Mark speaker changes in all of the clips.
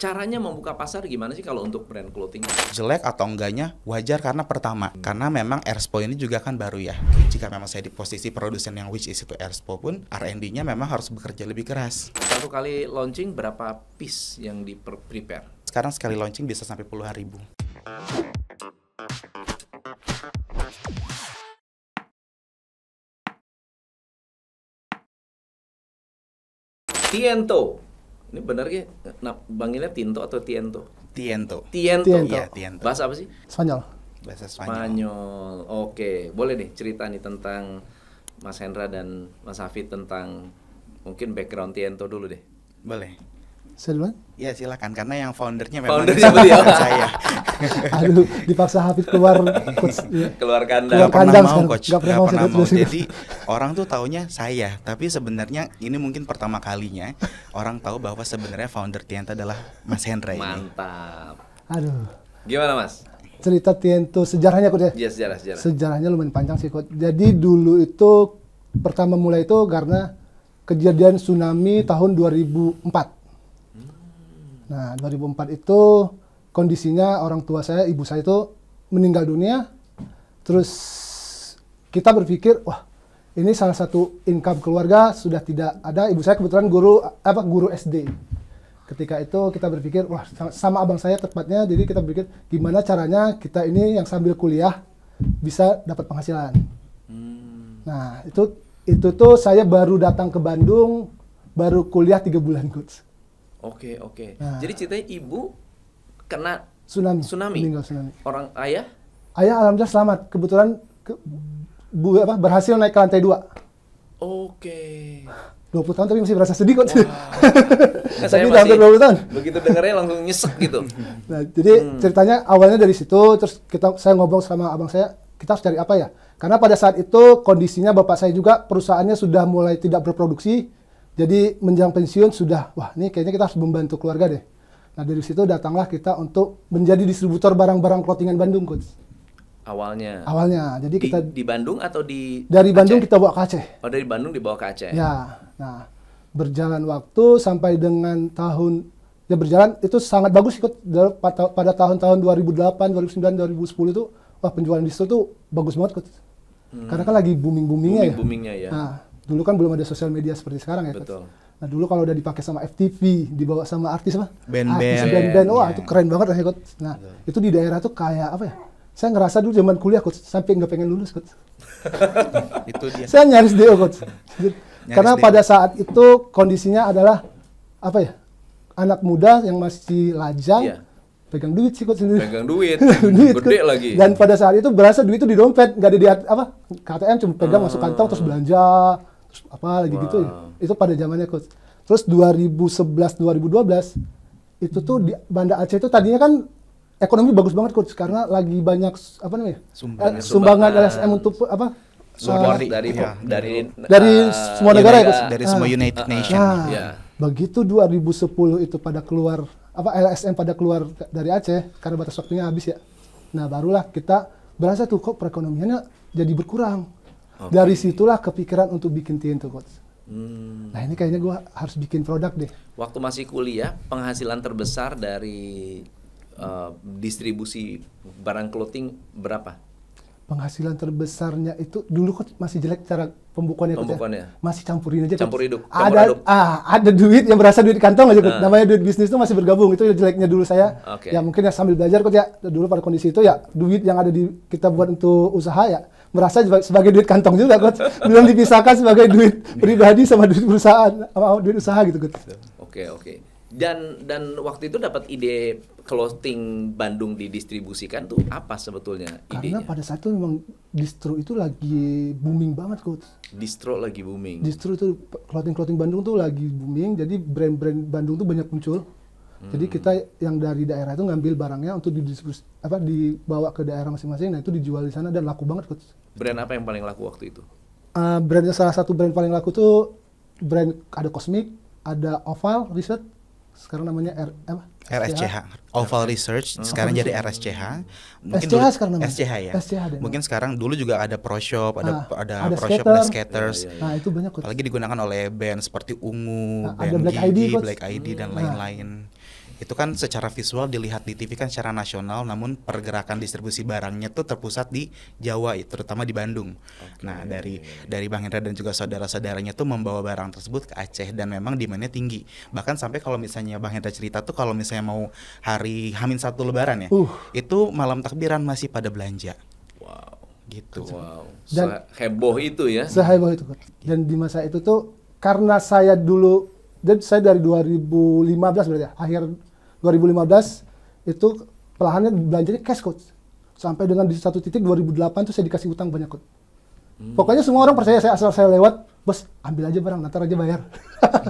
Speaker 1: Caranya membuka pasar gimana sih kalau untuk brand clothing?
Speaker 2: Jelek atau enggaknya wajar karena pertama, karena memang Airspo ini juga kan baru ya. Jika memang saya di posisi produsen yang which is itu Airspo pun, R&D-nya memang harus bekerja lebih keras.
Speaker 1: Satu kali launching berapa piece yang di prepare?
Speaker 2: Sekarang sekali launching bisa sampai puluhan ribu.
Speaker 1: Tiento. Ini benar ya? Nah, banginnya Tinto atau Tiento?
Speaker 2: Tiento.
Speaker 1: Tiento.
Speaker 2: Iya, Tiento.
Speaker 1: Bahasa apa sih?
Speaker 3: Spanyol.
Speaker 2: Bahasa Spanyol.
Speaker 1: Spanyol. Oke, boleh nih cerita nih tentang Mas Hendra dan Mas Hafid tentang mungkin background Tiento dulu deh.
Speaker 2: Boleh.
Speaker 3: Saya duluan?
Speaker 2: Ya silakan, karena yang foundernya memang
Speaker 1: Beliau.
Speaker 2: saya.
Speaker 3: Aduh, dipaksa Hafid keluar coach.
Speaker 1: Keluar kandang.
Speaker 3: Keluar kandang
Speaker 2: Pernah mau
Speaker 3: sekarang.
Speaker 2: coach,
Speaker 3: Nggak pernah
Speaker 2: nggak
Speaker 3: mau
Speaker 2: pernah
Speaker 3: saya
Speaker 2: mau.
Speaker 3: coach.
Speaker 2: Jadi orang tuh taunya saya, tapi sebenarnya ini mungkin pertama kalinya orang tahu bahwa sebenarnya founder Tiento adalah Mas Hendra ini.
Speaker 1: Mantap.
Speaker 3: Aduh.
Speaker 1: Gimana Mas?
Speaker 3: Cerita Tiento sejarahnya coach ya.
Speaker 1: Iya, sejarah.
Speaker 3: Sejarahnya lumayan panjang sih coach. Jadi dulu itu pertama mulai itu karena kejadian tsunami tahun 2004. Nah, 2004 itu kondisinya orang tua saya, ibu saya itu meninggal dunia. Terus kita berpikir, wah, ini salah satu income keluarga sudah tidak ada. Ibu saya kebetulan guru SD. Ketika itu kita berpikir, wah, sama abang saya tepatnya, jadi kita berpikir gimana caranya kita ini yang sambil kuliah bisa dapat penghasilan. Nah, itu tuh saya baru datang ke Bandung, baru kuliah 3 bulan coach.
Speaker 1: Oke.
Speaker 3: Nah.
Speaker 1: Jadi ceritanya ibu kena
Speaker 3: Tsunami. Meninggal tsunami.
Speaker 1: Orang ayah?
Speaker 3: Ayah alhamdulillah selamat. Kebetulan berhasil naik ke lantai 2.
Speaker 1: Oke.
Speaker 3: 20 tahun tapi masih berasa sedih kok.
Speaker 1: Nah, saya
Speaker 3: Tapi udah hampir 20 tahun.
Speaker 1: begitu dengarnya langsung nyesek gitu.
Speaker 3: Nah, jadi ceritanya awalnya dari situ, terus saya ngobrol sama abang saya, kita harus cari apa ya? Karena pada saat itu kondisinya bapak saya juga perusahaannya sudah mulai tidak berproduksi. Jadi menjelang pensiun sudah, wah ini kayaknya kita harus membantu keluarga deh. Nah dari situ datanglah kita untuk menjadi distributor barang-barang clothingan Bandung, coach.
Speaker 1: Awalnya.
Speaker 3: Jadi kita
Speaker 1: di Bandung atau di
Speaker 3: dari Bandung
Speaker 1: Aceh?
Speaker 3: kita bawa ke Aceh.
Speaker 1: Oh, dari Bandung dibawa ke Aceh.
Speaker 3: Ya, nah berjalan waktu sampai dengan berjalan itu sangat bagus ikut pada tahun-tahun 2008, 2009, 2010 itu wah penjualan distro tuh bagus banget, coach. Karena kan lagi boomingnya ya.
Speaker 1: Boomingnya ya.
Speaker 3: Nah, dulu kan belum ada sosial media seperti sekarang ya.
Speaker 1: Betul.
Speaker 3: Nah dulu kalau udah dipakai sama FTV, dibawa sama artis apa?
Speaker 2: Band-band.
Speaker 3: Wah
Speaker 2: Yeah.
Speaker 3: itu keren banget ya, coach. Nah itu di daerah tuh kayak apa ya? Saya ngerasa dulu zaman kuliah, coach, sampai nggak pengen lulus, coach.
Speaker 2: Itu dia.
Speaker 3: Saya nyaris DO, coach. Karena
Speaker 2: DO.
Speaker 3: pada saat itu kondisinya adalah apa ya? Anak muda yang masih lajang.
Speaker 1: Iya.
Speaker 3: Pegang duit sih, coach, sendiri.
Speaker 1: Pegang duit.
Speaker 3: Duit,
Speaker 1: Gede
Speaker 3: coach.
Speaker 1: lagi.
Speaker 3: Dan pada saat itu berasa duit itu di dompet, nggak ada di KTM, cuma pegang masuk kantong terus belanja. Terus apa lagi gitu ya. Itu pada zamannya, coach. Terus 2011 2012 itu tuh di Banda Aceh itu tadinya kan ekonomi bagus banget, coach, karena lagi banyak apa namanya? Sumbangan LSM untuk apa? Dari semua negara ya, coach.
Speaker 2: Dari semua United Nation.
Speaker 3: Nah,
Speaker 1: Ya.
Speaker 3: begitu 2010 itu pada keluar LSM pada keluar dari Aceh karena batas waktunya habis ya. Nah, barulah kita berasa tuh kok perekonomiannya jadi berkurang.
Speaker 1: Oke.
Speaker 3: Dari situlah kepikiran untuk bikin Tiento, coach. Nah, ini kayaknya gue harus bikin produk deh.
Speaker 1: Waktu masih kuliah, penghasilan terbesar dari distribusi barang clothing berapa?
Speaker 3: Penghasilan terbesarnya itu dulu kok masih jelek cara pembukuannya, coach,
Speaker 1: Pembukuannya.
Speaker 3: ya. Masih campurin aja, coach.
Speaker 1: Campur hidup.
Speaker 3: Ada duit yang berasa duit di kantong aja, coach. Namanya duit bisnis itu masih bergabung. Itu jeleknya dulu saya.
Speaker 1: Oke.
Speaker 3: Ya mungkin ya sambil belajar, coach, ya. Dulu pada kondisi itu ya duit yang ada di kita buat untuk usaha ya merasa sebagai duit kantong juga, coach. Belum dipisahkan sebagai duit pribadi sama duit perusahaan, sama duit usaha gitu, coach.
Speaker 1: Oke. Dan waktu itu dapat ide clothing Bandung didistribusikan tuh apa sebetulnya
Speaker 3: Karena
Speaker 1: idenya?
Speaker 3: pada saat itu memang distro itu lagi booming banget, coach.
Speaker 1: Distro lagi booming.
Speaker 3: Distro itu clothing Bandung tuh lagi booming, jadi brand-brand Bandung tuh banyak muncul. Jadi kita yang dari daerah itu ngambil barangnya untuk dibawa ke daerah masing-masing, nah itu dijual di sana dan laku banget, coach.
Speaker 1: Brand apa yang paling laku waktu itu?
Speaker 3: Brandnya salah satu brand paling laku tuh brand ada Cosmic, ada Oval Research, sekarang namanya
Speaker 2: RSCH, Oval Research, sekarang jadi RSCH.
Speaker 3: SCH sekarang namanya.
Speaker 2: SCH ya.
Speaker 3: SCH deh.
Speaker 2: Mungkin sekarang dulu juga ada Pro Shop, ada Pro Shop
Speaker 3: Skater.
Speaker 2: dan Skaters.
Speaker 3: Nah itu banyak, coach.
Speaker 2: Apalagi digunakan oleh band seperti Ungu,
Speaker 3: Nah, ada
Speaker 2: band
Speaker 3: Black
Speaker 2: Gigi,
Speaker 3: ID, coach.
Speaker 2: Black ID dan lain-lain. Itu kan secara visual dilihat di TV kan secara nasional, namun pergerakan distribusi barangnya tuh terpusat di Jawa, terutama di Bandung. Nah, dari Bang Hendra dan juga saudara-saudaranya tuh membawa barang tersebut ke Aceh, dan memang demand-nya tinggi. Bahkan sampai kalau misalnya Bang Hendra cerita tuh kalau misalnya mau hari H-1 Lebaran ya, itu malam takbiran masih pada belanja.
Speaker 1: Wow.
Speaker 2: Gitu.
Speaker 1: Wow.
Speaker 3: Dan-
Speaker 1: Heboh itu ya.
Speaker 3: Seheboh itu, Coach. Dan di masa itu tuh karena saya dulu, dan saya dari 2015 berarti ya, akhir 2015 itu pelahannya belanjanya cash, Coach. Sampai dengan di satu titik 2008 tuh saya dikasih utang banyak, Coach. Pokoknya semua orang percaya saya, asal saya lewat, bos ambil aja barang, nanti aja bayar.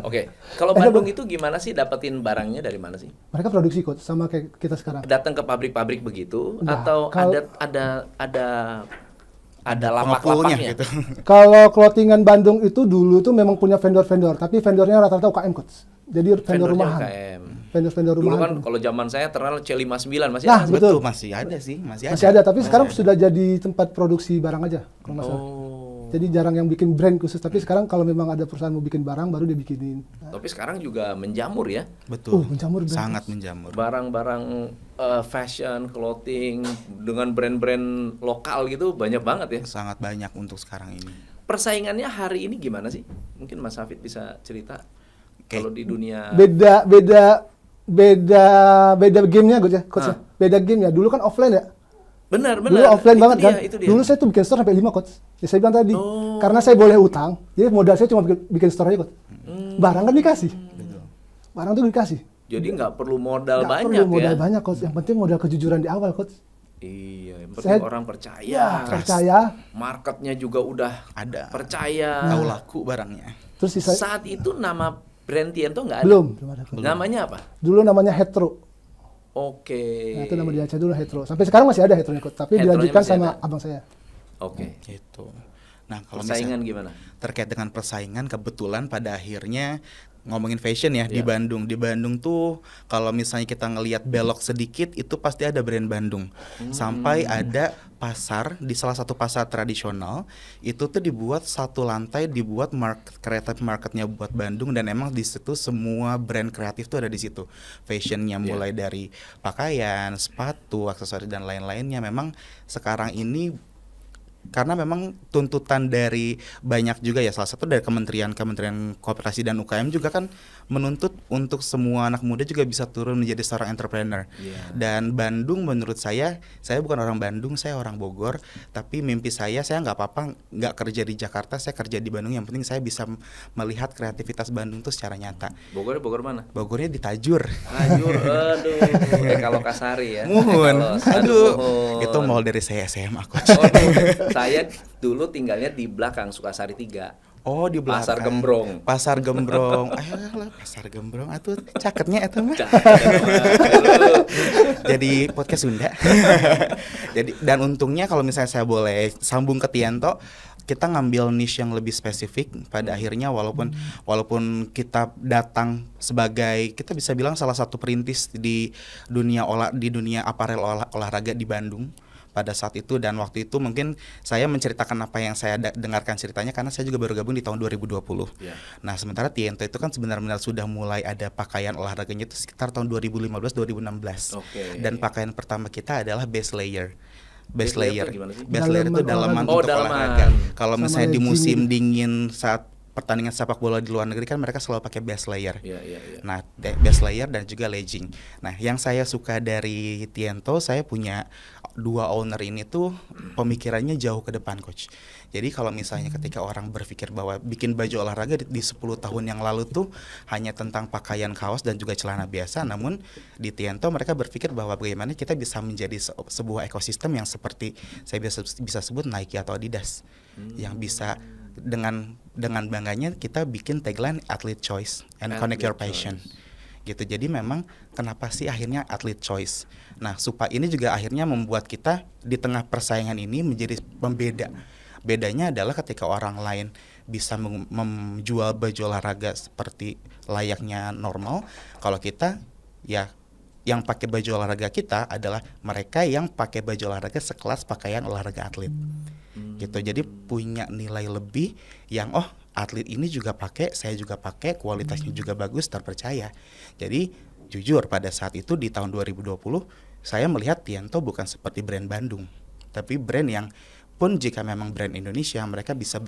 Speaker 1: Oke. Kalau Bandung itu gimana sih dapetin barangnya dari mana sih?
Speaker 3: Mereka produksi, Coach, sama kayak kita sekarang.
Speaker 1: Datang ke pabrik-pabrik begitu
Speaker 3: Nah,
Speaker 1: atau
Speaker 3: kalau-
Speaker 1: ada
Speaker 2: Pengepulnya
Speaker 1: lapak-lapaknya
Speaker 2: gitu.
Speaker 3: Kalau clothingan Bandung itu dulu tuh memang punya vendor-vendor, tapi vendornya rata-rata UKM, Coach. Jadi vendor
Speaker 1: Vendornya
Speaker 3: rumahan.
Speaker 1: UKM.
Speaker 3: Vendor-vendor
Speaker 1: Dulu
Speaker 3: rumahan.
Speaker 1: kan kalau zaman saya terkenal C59 masih
Speaker 3: Nah,
Speaker 1: ada.
Speaker 3: betul.
Speaker 2: Masih ada sih, masih
Speaker 3: Masih ada, tapi sekarang sudah jadi tempat produksi barang aja, kalau nggak salah.
Speaker 1: Oh.
Speaker 3: Jadi jarang yang bikin brand khusus, tapi sekarang kalau memang ada perusahaan mau bikin barang, baru dia bikinin.
Speaker 1: Tapi sekarang juga menjamur ya.
Speaker 2: Betul.
Speaker 3: Menjamur brand.
Speaker 2: Sangat menjamur.
Speaker 1: Barang-barang fashion, clothing dengan brand-brand lokal gitu banyak banget ya.
Speaker 2: Sangat banyak untuk sekarang ini.
Speaker 1: Persaingannya hari ini gimana sih? Mungkin Mas Hafid bisa cerita.
Speaker 2: Oke.
Speaker 1: Kalau di dunia
Speaker 3: Beda gamenya, Coach ya. Coach ya. Beda game ya. Dulu kan offline ya.
Speaker 1: benar.
Speaker 3: Dulu offline
Speaker 1: Itu
Speaker 3: banget
Speaker 1: dia,
Speaker 3: kan.
Speaker 1: itu dia.
Speaker 3: Dulu saya tuh bikin store sampai 5, Coach. Ya saya bilang tadi.
Speaker 1: Oh.
Speaker 3: Karena saya boleh utang, jadi modal saya cuma bikin store aja, Coach. Barang kan dikasih. Barang tuh dikasih.
Speaker 1: Jadi nggak perlu modal
Speaker 3: Nggak
Speaker 1: banyak
Speaker 3: perlu modal
Speaker 1: ya.
Speaker 3: banyak, Coach. Yang penting modal kejujuran di awal, Coach.
Speaker 1: Iya, yang penting
Speaker 3: Saya-
Speaker 1: orang percaya.
Speaker 3: Ya, percaya.
Speaker 1: Marketnya juga udah
Speaker 2: Ada.
Speaker 1: percaya.
Speaker 2: Tahu laku barangnya.
Speaker 3: Terus sisa
Speaker 1: Saat itu nama brand Tiento nggak ada.
Speaker 3: belum ada. Coach.
Speaker 1: Namanya apa?
Speaker 3: Dulu namanya Hetero.
Speaker 1: Oke.
Speaker 3: Nah, itu nama di Aceh dulu Hetero. Sampai sekarang masih ada Heteronya, Coach. Tapi
Speaker 1: Heteronya
Speaker 3: dilanjutkan
Speaker 1: masih
Speaker 3: sama
Speaker 1: ada.
Speaker 3: abang saya.
Speaker 1: Oke.
Speaker 2: Gitu. Nah, kalau
Speaker 1: Persaingan
Speaker 2: misalnya
Speaker 1: gimana?
Speaker 2: terkait dengan persaingan, kebetulan pada akhirnya ngomongin fashion ya di
Speaker 1: Iya.
Speaker 2: Bandung. Di Bandung tuh kalau misalnya kita ngelihat belok sedikit itu pasti ada brand Bandung. Sampai ada pasar di salah satu pasar tradisional itu tuh dibuat satu lantai, dibuat creative marketnya buat Bandung, dan emang di situ semua brand kreatif tuh ada di situ. Fashionnya mulai dari pakaian, sepatu, aksesoris dan lain-lainnya. Memang sekarang ini karena memang tuntutan dari banyak juga ya, salah satu dari Kementerian Koperasi dan UKM juga kan menuntut untuk semua anak muda juga bisa turun menjadi seorang entrepreneur. Dan Bandung menurut saya bukan orang Bandung, saya orang Bogor, tapi mimpi saya nggak apa-apa nggak kerja di Jakarta, saya kerja di Bandung, yang penting saya bisa melihat kreativitas Bandung tuh secara nyata.
Speaker 1: Bogor mana?
Speaker 2: Bogornya di Tajur.
Speaker 1: Tajur, aduh. Kalau Kasari ya.
Speaker 2: Muhun.
Speaker 1: Kalau-
Speaker 2: Aduh,
Speaker 1: Muhun.
Speaker 2: itu mall dari saya SMA, Coach.
Speaker 1: Oh, saya dulu tinggalnya di belakang Sukasari 3.
Speaker 2: Oh, di belakang.
Speaker 1: Pasar Gembrong.
Speaker 2: Pasar Gembrong. Ayolah, Pasar Gembrong atuh caketnya eta mah. Jadi podcast Sunda. Jadi dan untungnya kalau misalnya saya boleh sambung ke Tiento, kita ngambil niche yang lebih spesifik pada akhirnya, walaupun kita datang sebagai, kita bisa bilang salah satu perintis di dunia aparel olahraga di Bandung pada saat itu. Dan waktu itu mungkin saya menceritakan apa yang saya dengarkan ceritanya karena saya juga baru gabung di tahun 2020.
Speaker 1: Yeah.
Speaker 2: Nah, sementara Tiento itu kan sebenarnya sudah mulai ada pakaian olahraganya itu sekitar tahun 2015-2016.
Speaker 1: Oke.
Speaker 2: Dan pakaian pertama kita adalah base layer.
Speaker 1: Base layer itu gimana sih?
Speaker 2: Base layer itu
Speaker 3: Dalaman
Speaker 2: dalaman
Speaker 1: olahraga. Oh,
Speaker 2: untuk
Speaker 1: dalaman.
Speaker 2: olahraga. Kalau
Speaker 3: Sama
Speaker 2: misalnya di
Speaker 3: legging.
Speaker 2: musim dingin saat pertandingan sepak bola di luar negeri kan mereka selalu pakai base layer.
Speaker 1: Iya.
Speaker 2: Nah, base layer dan juga legging. Nah, yang saya suka dari Tiento, saya punya dua owner ini tuh pemikirannya jauh ke depan, Coach. Jadi kalau misalnya ketika orang berpikir bahwa bikin baju olahraga di 10 tahun yang lalu tuh hanya tentang pakaian kaos dan juga celana biasa, namun di Tiento mereka berpikir bahwa bagaimana kita bisa menjadi sebuah ekosistem yang seperti saya bisa sebut Nike atau Adidas, yang bisa dengan bangganya kita bikin tagline athlete choice and connect your passion. Gitu. Jadi memang kenapa sih akhirnya athlete choice. Nah, supaya ini juga akhirnya membuat kita di tengah persaingan ini menjadi pembeda. Bedanya adalah ketika orang lain bisa menjual baju olahraga seperti layaknya normal, kalau kita ya yang pakai baju olahraga kita adalah mereka yang pakai baju olahraga sekelas pakaian olahraga atlet. Gitu. Jadi punya nilai lebih yang atlet ini juga pakai, saya juga pakai, kualitasnya juga bagus, terpercaya. Jadi jujur pada saat itu di tahun 2020 saya melihat Tiento bukan seperti brand Bandung, tapi brand yang pun jika memang brand Indonesia, mereka bisa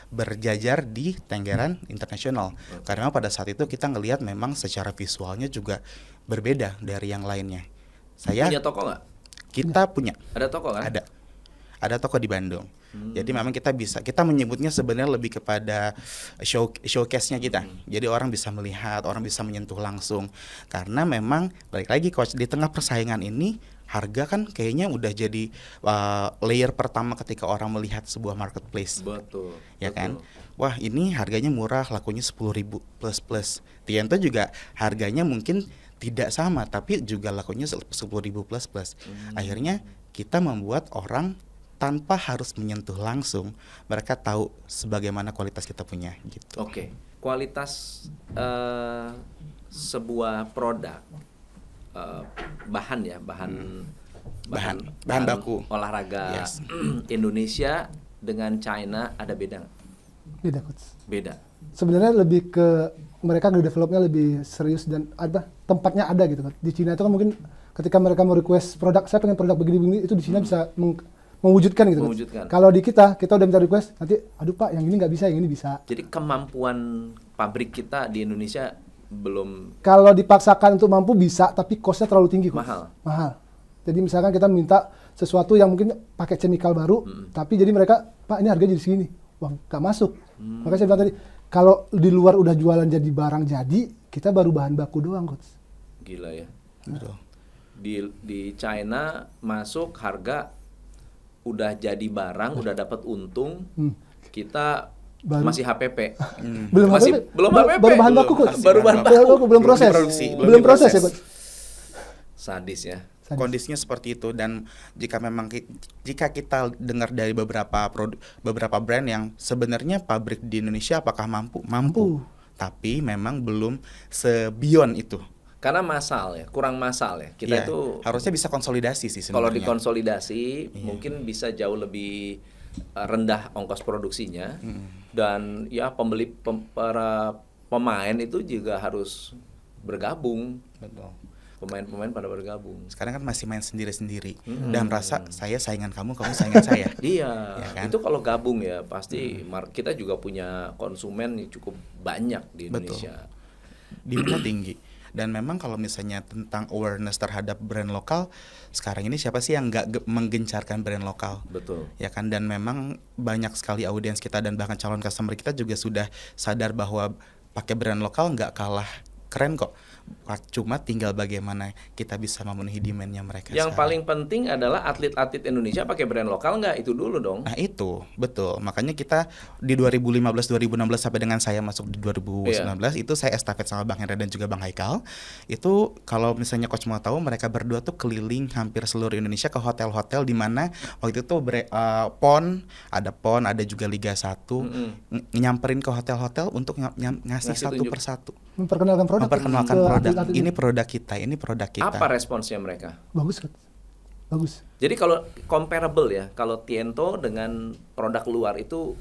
Speaker 2: berjajar di tenggeran internasional. Karena pada saat itu kita ngelihat memang secara visualnya juga berbeda dari yang lainnya. Saya
Speaker 1: punya toko nggak?
Speaker 2: Kita punya.
Speaker 1: Ada toko kan?
Speaker 2: Ada toko di Bandung. Jadi memang kita menyebutnya sebenarnya lebih kepada showcase-nya kita. Jadi orang bisa melihat, orang bisa menyentuh langsung. Karena memang balik lagi coach, di tengah persaingan ini harga kan kayaknya udah jadi layer pertama ketika orang melihat sebuah marketplace.
Speaker 1: Betul.
Speaker 2: Ya kan? Wah, ini harganya murah, lakunya 10.000 plus. Tiento juga harganya mungkin tidak sama, tapi juga lakunya 10.000 plus. Akhirnya kita membuat orang tanpa harus menyentuh langsung, mereka tahu sebagaimana kualitas kita punya gitu.
Speaker 1: Oke. Kualitas sebuah produk, bahan
Speaker 2: baku
Speaker 1: olahraga,
Speaker 2: yes.
Speaker 1: Indonesia dengan China ada beda nggak?
Speaker 3: Beda coach.
Speaker 1: Beda.
Speaker 3: Sebenarnya lebih ke mereka developnya lebih serius dan tempatnya ada gitu kan. Di Cina itu kan mungkin ketika mereka mau request produk, saya pengen produk begini-begini, itu di Cina bisa mewujudkan gitu.
Speaker 1: Mewujudkan.
Speaker 3: Kalau di kita udah minta request, nanti aduh Pak, yang ini nggak bisa, yang ini bisa.
Speaker 1: Jadi kemampuan pabrik kita di Indonesia belum.
Speaker 3: Kalau dipaksakan untuk mampu bisa, tapi cost-nya terlalu tinggi.
Speaker 1: Mahal.
Speaker 3: Jadi misalkan kita minta sesuatu yang mungkin pakai chemical baru, tapi jadi mereka, Pak ini harganya jadi segini, wah nggak masuk. Makanya saya bilang tadi, kalau di luar udah jualan jadi barang jadi, kita baru bahan baku doang, coach.
Speaker 1: Gila ya.
Speaker 2: Betul.
Speaker 1: Di China masuk harga udah jadi barang, udah dapat untung, kita masih HPP.
Speaker 3: Belum
Speaker 1: HPP.
Speaker 3: Baru bahan baku, coach.
Speaker 1: Baru bahan baku.
Speaker 3: Belum proses. Belum proses ya, coach.
Speaker 1: Sadis ya.
Speaker 2: Kondisinya seperti itu, dan jika kita dengar dari beberapa brand yang sebenarnya pabrik di Indonesia apakah mampu, tapi memang belum sebion itu.
Speaker 1: Karena massal ya, kurang massal ya. Kita itu
Speaker 2: harusnya bisa konsolidasi sih sebenarnya.
Speaker 1: Kalau dikonsolidasi mungkin bisa jauh lebih rendah ongkos produksinya, dan ya para pemain itu juga harus bergabung.
Speaker 2: Betul.
Speaker 1: Pemain-pemain pada bergabung.
Speaker 2: Sekarang kan masih main sendiri-sendiri dan merasa saya saingan kamu saingan saya.
Speaker 1: Iya,
Speaker 2: ya kan?
Speaker 1: itu kalau gabung ya pasti kita juga punya konsumen yang cukup banyak di Indonesia.
Speaker 2: Demandnya tinggi. Dan memang kalau misalnya tentang awareness terhadap brand lokal, sekarang ini siapa sih yang nggak menggencarkan brand lokal?
Speaker 1: Betul.
Speaker 2: Ya kan, dan memang banyak sekali audiens kita dan bahkan calon customer kita juga sudah sadar bahwa pakai brand lokal nggak kalah keren kok. Cuma tinggal bagaimana kita bisa memenuhi demand-nya mereka.
Speaker 1: Yang
Speaker 2: sekarang.
Speaker 1: paling penting adalah atlet-atlet Indonesia pakai brand lokal nggak, itu dulu dong.
Speaker 2: Nah itu, betul. Makanya kita di 2015-2016 sampai dengan saya masuk di 2019, itu saya estafet sama Bang Hendra dan juga Bang Haikal. Itu kalau misalnya coach mau tahu, mereka berdua tuh keliling hampir seluruh Indonesia ke hotel-hotel di mana waktu itu PON, ada juga Liga 1, nyamperin ke hotel-hotel untuk ngasih satu
Speaker 1: tunjuk.
Speaker 2: persatu.
Speaker 3: Memperkenalkan produk.
Speaker 2: Ini produk kita.
Speaker 1: Apa responsnya mereka?
Speaker 3: Bagus kan? Bagus.
Speaker 1: Jadi kalau comparable ya, kalau Tiento dengan produk luar itu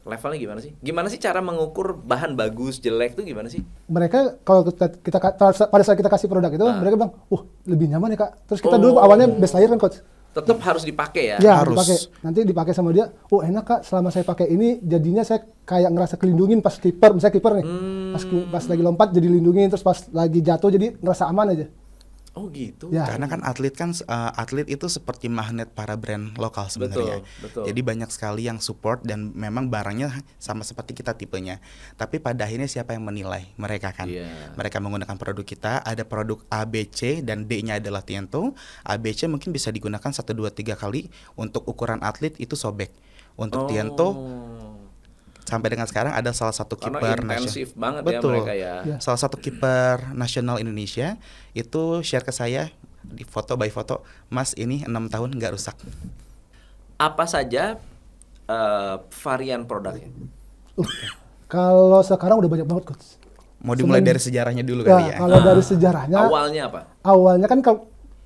Speaker 1: levelnya gimana sih? Gimana sih cara mengukur bahan bagus, jelek tuh gimana sih?
Speaker 3: Mereka kalau kita pada saat kita kasih produk itu, mereka bilang, lebih nyaman ya Kak. Terus kita dulu awalnya best layer kan coach.
Speaker 1: Tetap harus dipakai ya?
Speaker 3: Ya,
Speaker 2: harus.
Speaker 3: Dipakai. Nanti dipakai sama dia, enak Kak, selama saya pakai ini jadinya saya kayak ngerasa kelindungin pas kiper, misalnya kiper nih. Pas lagi lompat jadi lindungin, terus pas lagi jatuh jadi ngerasa aman aja.
Speaker 1: Oh gitu.
Speaker 3: Ya.
Speaker 2: Karena kan atlet itu seperti magnet para brand lokal sebenarnya.
Speaker 1: Betul.
Speaker 2: Jadi banyak sekali yang support dan memang barangnya sama seperti kita tipenya. Tapi pada akhirnya siapa yang menilai? Mereka kan.
Speaker 1: Yeah.
Speaker 2: Mereka menggunakan produk kita, ada produk A, B, C dan D-nya adalah Tiento. A, B, C mungkin bisa digunakan 1, 2, 3 kali. Untuk ukuran atlet itu sobek. Untuk Tiento sampai dengan sekarang ada salah satu kiper
Speaker 1: intensif banget.
Speaker 2: Betul.
Speaker 1: Ya mereka ya.
Speaker 2: Salah satu kiper nasional Indonesia itu share ke saya di foto by foto, Mas ini 6 tahun nggak rusak.
Speaker 1: Apa saja varian produknya?
Speaker 3: Kalau sekarang udah banyak banget coach.
Speaker 2: Mau dimulai dari sejarahnya dulu kali ya.
Speaker 3: Kalau dari sejarahnya,
Speaker 1: awalnya apa?
Speaker 3: Awalnya kan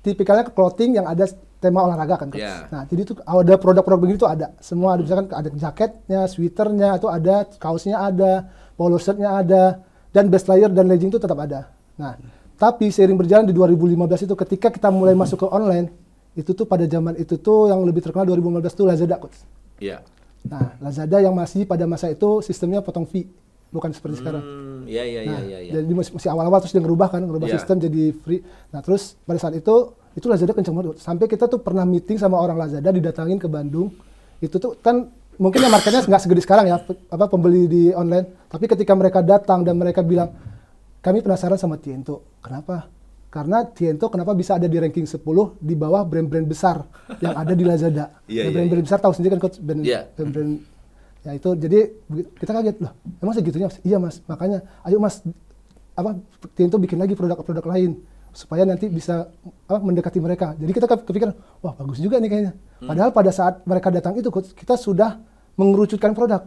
Speaker 3: tipikalnya clothing yang ada tema olahraga kan coach.
Speaker 1: Yeah.
Speaker 3: Nah, jadi tuh ada produk-produk begini tuh ada. Semua ada, misalkan ada jaketnya, sweaternya itu ada, kaosnya ada, polo shirtnya ada, dan best layer dan legging itu tetap ada. Nah, Tapi seiring berjalan di 2015 itu ketika kita mulai masuk ke online, itu tuh pada zaman itu tuh yang lebih terkenal 2015 tuh Lazada, Coach.
Speaker 1: Iya.
Speaker 3: Nah, Lazada yang masih pada masa itu sistemnya potong fee, bukan seperti sekarang.
Speaker 1: Iya.
Speaker 3: Jadi masih awal-awal terus dia ngerubah sistem jadi free. Nah, terus pada saat itu Lazada kenceng banget. Sampai kita tuh pernah meeting sama orang Lazada, didatangin ke Bandung. Itu tuh kan mungkin ya marketnya nggak segede sekarang ya, pembeli di online. Tapi ketika mereka datang dan mereka bilang, kami penasaran sama Tiento. Kenapa? Karena Tiento kenapa bisa ada di ranking 10 di bawah brand-brand besar yang ada di Lazada. Brand-brand besar tahu sendiri kan, Coach, brand ya itu. Jadi kita kaget, loh emang segitunya? Iya Mas, makanya ayo Mas, Tiento bikin lagi produk-produk lain supaya nanti bisa mendekati mereka. Jadi kita kepikiran, wah bagus juga nih kayaknya. Padahal pada saat mereka datang itu, Coach, kita sudah mengerucutkan produk.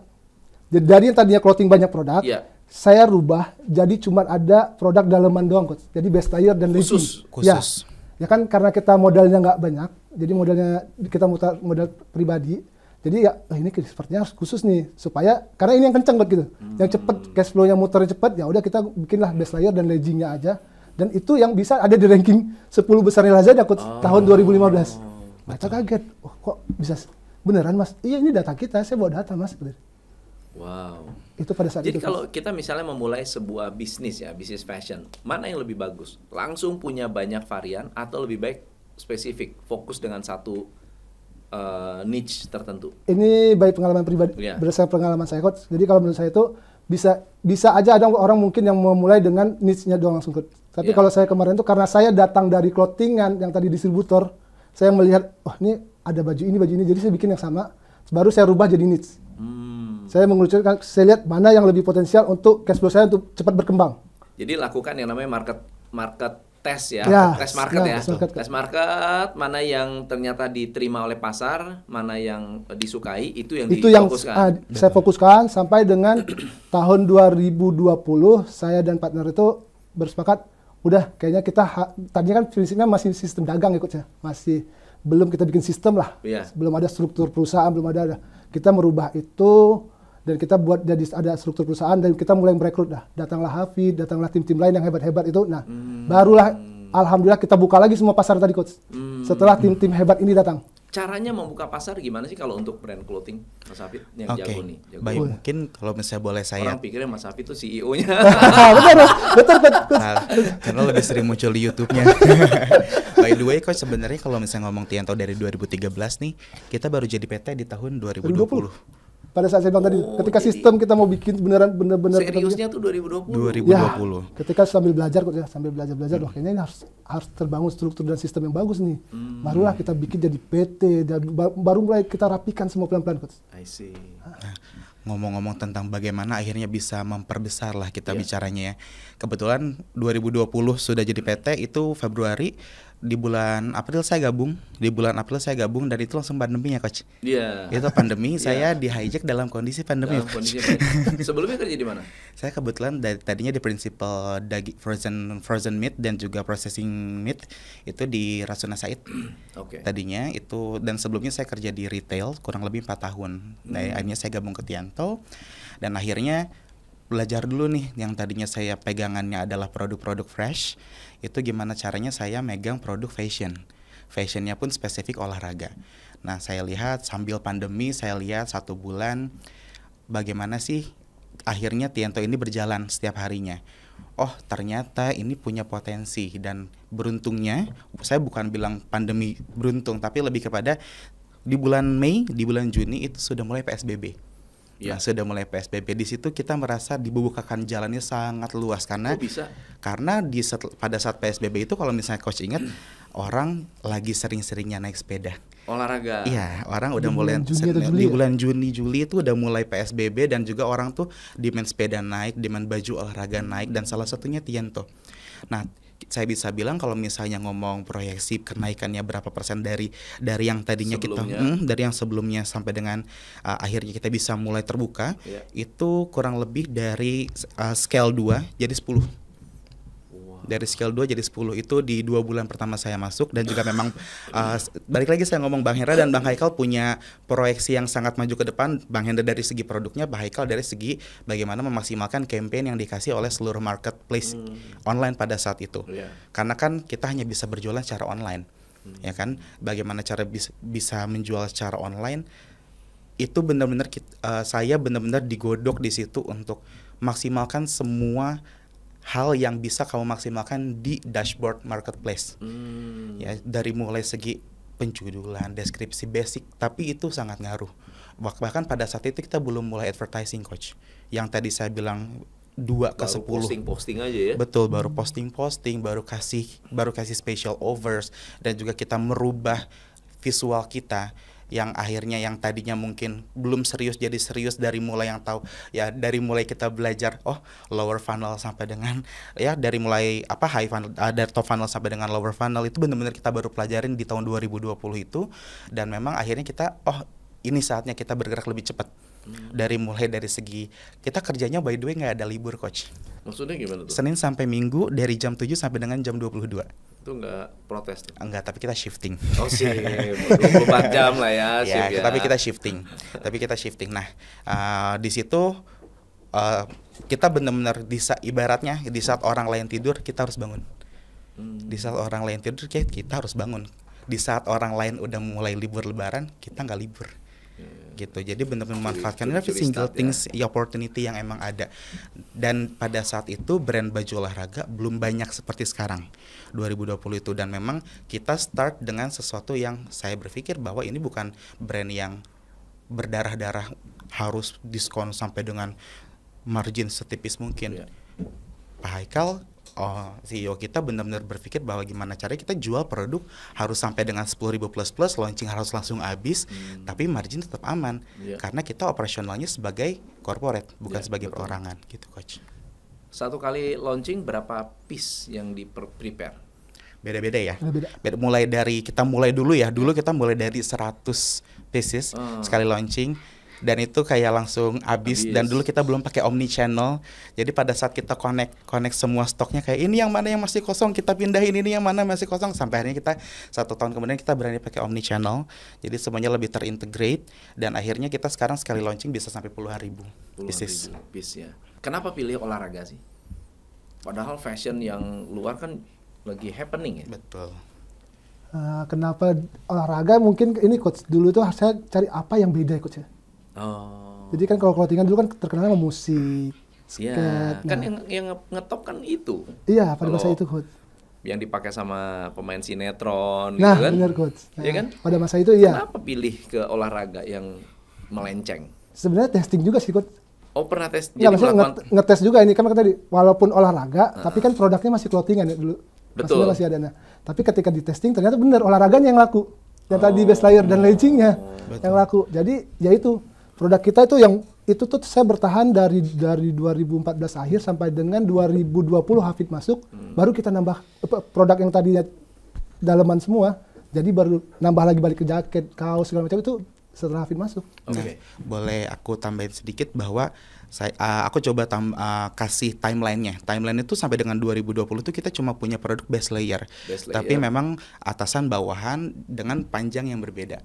Speaker 3: Jadi dari yang tadinya clothing banyak produk, saya rubah jadi cuma ada produk daleman doang, Coach. Jadi best layer dan legging.
Speaker 2: Khusus.
Speaker 3: Ya kan karena kita modalnya nggak banyak, jadi modalnya kita modal pribadi. Jadi ya ini sepertinya harus khusus nih supaya karena ini yang kenceng gitu. Yang cepet cash flow-nya muternya cepet, ya udah kita bikinlah best layer dan leggingnya aja. Dan itu yang bisa ada di ranking 10 besarnya Lazada, Coach, tahun 2015. Mereka kaget, oh kok bisa beneran Mas? Iya ini data kita, saya bawa data Mas.
Speaker 1: Wow.
Speaker 3: Itu pada saat
Speaker 1: Jadi
Speaker 3: itu.
Speaker 1: kalau kita misalnya memulai sebuah bisnis ya, bisnis fashion, mana yang lebih bagus? Langsung punya banyak varian atau lebih baik spesifik, fokus dengan satu niche tertentu?
Speaker 3: Ini baik pengalaman pribadi, berdasarkan pengalaman saya, Coach. Jadi kalau menurut saya itu bisa aja ada orang mungkin yang memulai dengan niche-nya doang langsung, Coach. Tapi kalau saya kemarin itu karena saya datang dari clothingan yang tadi distributor, saya melihat, oh ini ada baju ini, jadi saya bikin yang sama, baru saya rubah jadi niche. Saya mengerucutkan, saya lihat mana yang lebih potensial untuk cash flow saya untuk cepat berkembang.
Speaker 1: Jadi lakukan yang namanya market test ya, test market, mana yang ternyata diterima oleh pasar, mana yang disukai, itu yang difokuskan.
Speaker 3: Saya fokuskan sampai dengan tahun 2020, saya dan partner itu bersepakat, udah kayaknya kita, tadinya kan prinsipnya masih sistem dagang ya, Coach, ya. Masih belum kita bikin sistem lah, belum ada struktur perusahaan, belum ada. Kita merubah itu, dan kita buat jadi ada struktur perusahaan dan kita mulai merekrut datanglah Hafid, datanglah tim-tim lain yang hebat-hebat itu. Nah, barulah alhamdulillah kita buka lagi semua pasar tadi, Coach. Setelah tim-tim hebat ini datang.
Speaker 1: Caranya membuka pasar gimana sih kalau untuk brand clothing, Mas Hafid yang jago nih?
Speaker 2: Baik, mungkin kalau misalnya boleh saya.
Speaker 1: Orang pikirnya Mas Hafid itu CEO-nya.
Speaker 3: betul.
Speaker 2: Karena lebih sering muncul di YouTube-nya. By the way, Coach, sebenarnya kalau misalnya ngomong Tiento dari 2013 nih, kita baru jadi PT di tahun 2020.
Speaker 3: Pada saat saya bilang tadi, ketika sistem kita mau bikin beneran bener-bener
Speaker 1: seriusnya tuh 2020.
Speaker 3: Ya, ketika sambil belajar, Coach, ya, sambil belajar, loh kayaknya ini harus terbangun struktur dan sistem yang bagus nih. Barulah kita bikin jadi PT, dan baru mulai kita rapikan semua pelan-pelan, Coach.
Speaker 1: I see.
Speaker 2: Nah, ngomong-ngomong tentang bagaimana akhirnya bisa memperbesar lah kita bicaranya ya. Kebetulan 2020 sudah jadi PT itu Februari. Di bulan April saya gabung, dan itu langsung pandemi ya, Coach.
Speaker 1: Iya.
Speaker 2: Itu pandemi, saya di hijack dalam kondisi pandemi.
Speaker 1: Sebelumnya kerja di mana?
Speaker 2: Saya kebetulan tadinya di Principal daging frozen meat dan juga processing meat itu di Rasuna Said. Tadinya itu, dan sebelumnya saya kerja di retail kurang lebih 4 tahun. Nah, akhirnya saya gabung ke Tiento dan akhirnya belajar dulu nih, yang tadinya saya pegangannya adalah produk-produk fresh, itu gimana caranya saya megang produk fashionnya pun spesifik olahraga. Nah, saya lihat sambil pandemi, saya lihat 1 bulan bagaimana sih akhirnya Tiento ini berjalan setiap harinya. Oh, ternyata ini punya potensi, dan beruntungnya saya bukan bilang pandemi beruntung, tapi lebih kepada di bulan Mei, di bulan Juni itu sudah mulai PSBB. Nah, sudah mulai PSBB, di situ kita merasa dibukakan jalannya sangat luas karena pada saat PSBB itu kalau misalnya Coach ingat, orang lagi sering-seringnya naik sepeda.
Speaker 1: Olahraga.
Speaker 2: Iya, orang udah mulai di bulan Juni Juli itu udah mulai PSBB, dan juga orang tuh demand sepeda naik, demand baju olahraga naik, dan salah satunya Tiento. Nah, saya bisa bilang kalau misalnya ngomong proyeksi kenaikannya berapa persen dari yang tadinya dari yang sebelumnya sampai dengan akhirnya kita bisa mulai terbuka, itu kurang lebih dari scale 2 jadi 10. Dari skill 2 jadi 10 itu di 2 bulan pertama saya masuk. Dan juga memang balik lagi saya ngomong, Bang Hendra dan Bang Haikal punya proyeksi yang sangat maju ke depan. Bang Hendra dari segi produknya, Bang Haikal dari segi bagaimana memaksimalkan campaign yang dikasih oleh seluruh marketplace online pada saat itu. Karena kan kita hanya bisa berjualan secara online, ya kan? Bagaimana cara bisa menjual secara online? Itu benar-benar saya benar-benar digodok di situ untuk maksimalkan semua hal yang bisa kamu maksimalkan di dashboard marketplace. Ya, dari mulai segi penjualan, deskripsi basic, tapi itu sangat ngaruh. Bahkan pada saat itu kita belum mulai advertising, coach. Yang tadi saya bilang 2 ke 10.
Speaker 1: Posting aja ya.
Speaker 2: Betul, baru posting, baru kasih special offers, dan juga kita merubah visual kita yang akhirnya yang tadinya mungkin belum serius jadi serius, dari mulai yang tahu ya, dari mulai kita belajar lower funnel sampai dengan ya dari mulai high funnel, dari top funnel sampai dengan lower funnel, itu benar-benar kita baru pelajarin di tahun 2020 itu. Dan memang akhirnya kita ini saatnya kita bergerak lebih cepat. Dari mulai dari segi kita kerjanya by the way nggak ada libur, coach.
Speaker 1: Maksudnya gimana tuh?
Speaker 2: Senin sampai Minggu dari jam 7 sampai dengan jam 22.
Speaker 1: Itu nggak protes tuh?
Speaker 2: Enggak, tapi kita shifting.
Speaker 1: Oh sih, 24 jam lah ya,
Speaker 2: ya. Tapi kita shifting. Nah, di situ kita benar-benar ibaratnya di saat orang lain tidur kita harus bangun. Di saat orang lain tidur kita harus bangun. Di saat orang lain udah mulai libur lebaran, kita nggak libur. Gitu. Jadi benar-benar memanfaatkan every single things, opportunity yang emang ada. Dan pada saat itu brand baju olahraga belum banyak seperti sekarang 2020 itu, dan memang kita start dengan sesuatu yang saya berpikir bahwa ini bukan brand yang berdarah-darah harus diskon sampai dengan margin setipis mungkin. Pak Haikal, CEO kita benar-benar berpikir bahwa gimana caranya kita jual produk harus sampai dengan 10.000 plus, launching harus langsung habis, tapi margin tetap aman, karena kita operasionalnya sebagai corporate, bukan sebagai perorangan, gitu, coach.
Speaker 1: Satu kali launching berapa piece yang di-prepare?
Speaker 2: Beda-beda ya. Kita mulai dulu kita mulai dari 100 pieces sekali launching. Dan itu kayak langsung habis. Dan dulu kita belum pakai omni channel. Jadi pada saat kita connect semua stoknya, kayak ini yang mana yang masih kosong kita pindahin, ini yang mana masih kosong, sampai akhirnya kita 1 tahun kemudian kita berani pakai omni channel. Jadi semuanya lebih terintegrate, dan akhirnya kita sekarang sekali launching bisa sampai puluhan ribu piece
Speaker 1: ya. Kenapa pilih olahraga sih? Padahal fashion yang luar kan lagi happening ya.
Speaker 2: Betul.
Speaker 3: Kenapa olahraga? Mungkin ini, coach, dulu tuh saya cari apa yang beda, coach ya. Jadi kan kalau clothingan dulu kan terkenal sama musik, skate.
Speaker 1: Kan yang ngetop kan itu.
Speaker 3: Iya, pada masa itu, coach.
Speaker 1: Yang dipakai sama pemain sinetron,
Speaker 3: nah,
Speaker 1: gitu kan?
Speaker 3: Benar, coach.
Speaker 1: Iya kan?
Speaker 3: Pada masa itu iya.
Speaker 1: Kenapa pilih ke olahraga yang melenceng?
Speaker 3: Sebenarnya testing juga sih, coach.
Speaker 1: Pernah tes?
Speaker 3: Jadi maksudnya ngetes juga ini kan tadi, walaupun olahraga, tapi kan produknya masih clothingan ya dulu.
Speaker 1: Betul.
Speaker 3: Masih ada. Nah, tapi ketika di testing ternyata benar olahraganya yang laku. Yang tadi base layer dan leggingnya yang laku. Jadi ya itu produk kita itu yang itu tuh saya bertahan dari 2014 akhir sampai dengan 2020 Hafid masuk, baru kita nambah produk yang tadinya daleman semua, jadi baru nambah lagi balik ke jaket, kaos segala macam itu setelah Hafid masuk.
Speaker 2: Nah, boleh aku tambahin sedikit bahwa aku coba kasih timelinenya. Timeline itu sampai dengan 2020 itu kita cuma punya produk base layer. Tapi memang atasan bawahan dengan panjang yang berbeda.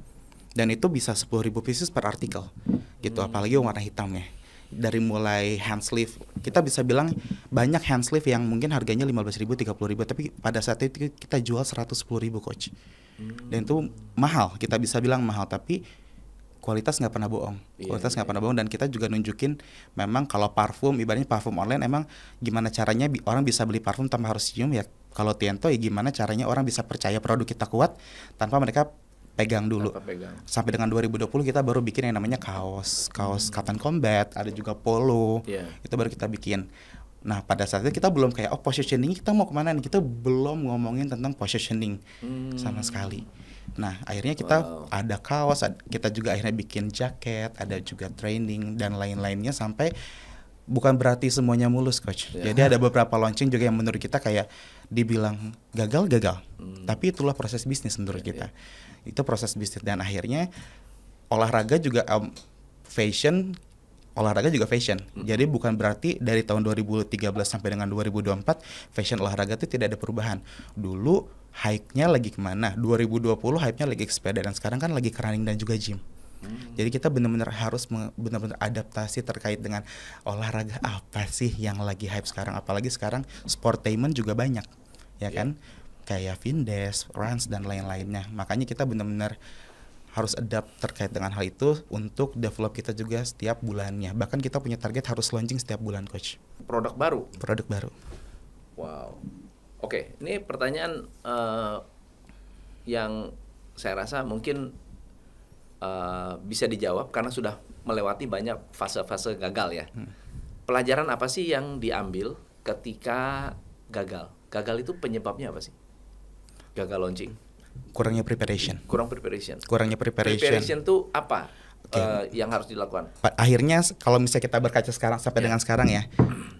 Speaker 2: Dan itu bisa 10.000 pieces per artikel gitu, apalagi warna hitamnya. Dari mulai hand sleeve, kita bisa bilang banyak hand sleeve yang mungkin harganya 15.000, 30.000, tapi pada saat itu kita jual 110.000, coach. Dan itu mahal, kita bisa bilang mahal, tapi kualitas nggak pernah bohong. Kualitas nggak pernah bohong, dan kita juga nunjukin memang kalau parfum, ibaratnya parfum online, emang gimana caranya orang bisa beli parfum tanpa harus cium ya. Kalau Tiento ya gimana caranya orang bisa percaya produk kita kuat tanpa mereka pegang dulu. Sampai dengan 2020 kita baru bikin yang namanya kaos Cotton Combat, ada juga polo. Itu baru kita bikin. Nah, pada saat itu kita belum kayak positioning kita mau kemana nih, kita belum ngomongin tentang positioning sama sekali. Nah, akhirnya kita ada kaos, kita juga akhirnya bikin jaket, ada juga training dan lain-lainnya, sampai bukan berarti semuanya mulus, coach. Jadi ada beberapa launching juga yang menurut kita kayak dibilang gagal, tapi itulah proses bisnis menurut kita. Itu proses bisnis, dan akhirnya olahraga juga fashion olahraga juga fashion. Jadi bukan berarti dari tahun 2013 sampai dengan 2024 fashion olahraga itu tidak ada perubahan. Dulu hype-nya lagi kemana? 2020 hype-nya lagi ke sepeda, dan sekarang kan lagi ke running dan juga gym. Jadi kita benar-benar harus benar-benar adaptasi terkait dengan olahraga apa sih yang lagi hype sekarang. Apalagi sekarang sportainment juga banyak, ya kan? Kayak Vindes, Rans dan lain-lainnya. Makanya kita benar-benar harus adapt terkait dengan hal itu untuk develop kita juga setiap bulannya. Bahkan kita punya target harus launching setiap bulan, Coach.
Speaker 1: Produk baru.
Speaker 2: Produk baru.
Speaker 1: Wow. Oke, ini pertanyaan yang saya rasa mungkin bisa dijawab karena sudah melewati banyak fase-fase gagal ya. Pelajaran apa sih yang diambil ketika gagal? Gagal itu penyebabnya apa sih? Gagal launching.
Speaker 2: Kurangnya preparation.
Speaker 1: Kurangnya preparation tuh apa yang harus dilakukan?
Speaker 2: Akhirnya kalau misalnya kita berkaca sekarang sampai dengan sekarang ya,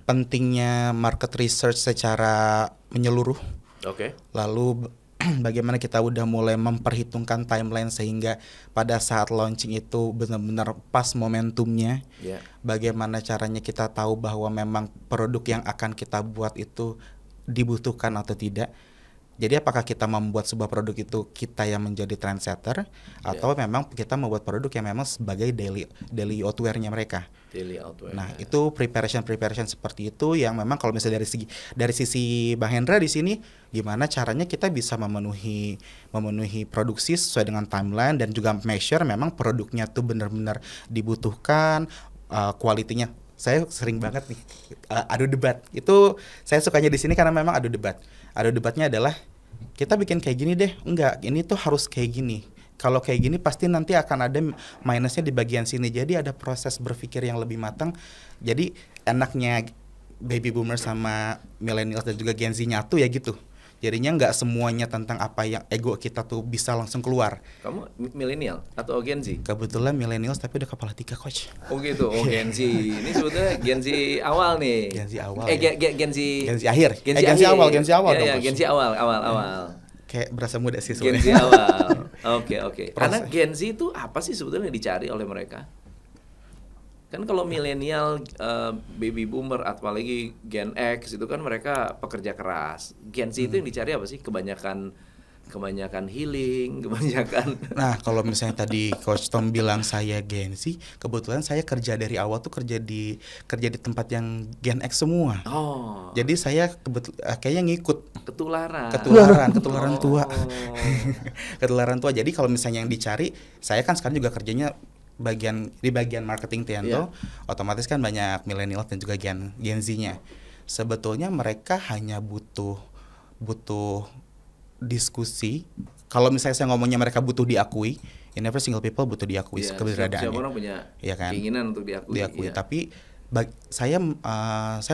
Speaker 2: pentingnya market research secara menyeluruh. Lalu bagaimana kita udah mulai memperhitungkan timeline sehingga pada saat launching itu benar-benar pas momentumnya. Bagaimana caranya kita tahu bahwa memang produk yang akan kita buat itu dibutuhkan atau tidak. Jadi apakah kita membuat sebuah produk itu kita yang menjadi trendsetter atau memang kita membuat produk yang memang sebagai daily outwear-nya mereka. Nah, itu preparation seperti itu yang memang kalau misalnya dari sisi Bang Hendra di sini gimana caranya kita bisa memenuhi produksi sesuai dengan timeline dan juga measure memang produknya tuh benar-benar dibutuhkan, kualitinya. Saya sering banget nih adu debat. Itu saya sukanya di sini karena memang adu debat. Adu debatnya adalah kita bikin kayak gini deh, enggak, ini tuh harus kayak gini. Kalau kayak gini pasti nanti akan ada minusnya di bagian sini. Jadi ada proses berpikir yang lebih matang. Jadi enaknya baby boomer sama millennials dan juga Gen Z nyatu ya gitu. Jadinya nggak semuanya tentang apa yang ego kita tuh bisa langsung keluar.
Speaker 1: Kamu milenial atau Gen Z?
Speaker 2: Kebetulan millennials tapi udah kepala 3, Coach.
Speaker 1: Oh gitu, Gen Z. Ini sebetulnya Gen Z awal nih.
Speaker 2: Gen Z awal.
Speaker 1: Gen Z
Speaker 2: akhir. Gen Z awal. Gen Z awal. Kayak berasa muda sih sebenarnya.
Speaker 1: Gen Z awal. Oke. Karena Gen Z itu apa sih sebetulnya yang dicari oleh mereka? Kan kalau milenial, baby boomer, apalagi Gen X itu kan mereka pekerja keras. Gen Z itu yang dicari apa sih? Kebanyakan healing, kebanyakan.
Speaker 2: Nah, kalau misalnya tadi Coach Tom bilang saya Gen Z, kebetulan saya kerja dari awal tuh kerja di tempat yang Gen X semua.
Speaker 1: Oh.
Speaker 2: Jadi saya kayaknya ngikut.
Speaker 1: Ketularan
Speaker 2: tua. Ketularan tua. Jadi kalau misalnya yang dicari, saya kan sekarang juga kerjanya di bagian marketing Tianto, otomatis kan banyak milenial dan juga Gen Z-nya. Sebetulnya mereka hanya butuh diskusi. Kalau misalnya saya ngomongnya mereka butuh diakui, in every single people butuh diakui keberadaannya.
Speaker 1: Setiap orang punya keinginan untuk diakui.
Speaker 2: Tapi saya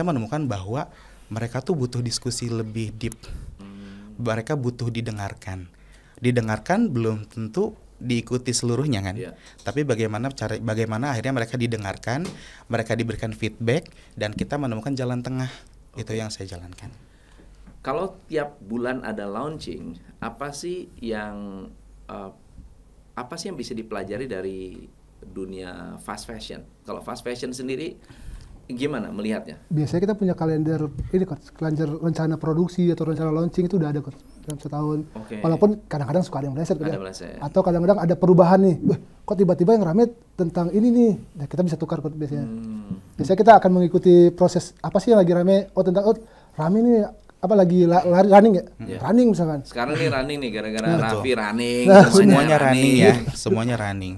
Speaker 2: menemukan bahwa mereka tuh butuh diskusi lebih deep. Mereka butuh didengarkan. Didengarkan belum tentu diikuti seluruhnya kan. Tapi bagaimana akhirnya mereka didengarkan, mereka diberikan feedback dan kita menemukan jalan tengah. Itu yang saya jalankan.
Speaker 1: Kalau tiap bulan ada launching, apa sih yang bisa dipelajari dari dunia fast fashion? Kalau fast fashion sendiri gimana melihatnya?
Speaker 3: Biasanya kita punya kalender rencana produksi atau rencana launching itu udah ada dalam setahun. Walaupun kadang-kadang suka ada yang meleset atau kadang-kadang ada perubahan nih. Kok tiba-tiba yang rame tentang ini nih. Nah, kita bisa tukar biasanya. Biasanya kita akan mengikuti proses apa sih yang lagi rame. Tentang rame nih apa lagi running ya? Running misalkan.
Speaker 1: Sekarang nih running nih gara-gara Raffi running.
Speaker 2: Semuanya running ya. Semuanya running.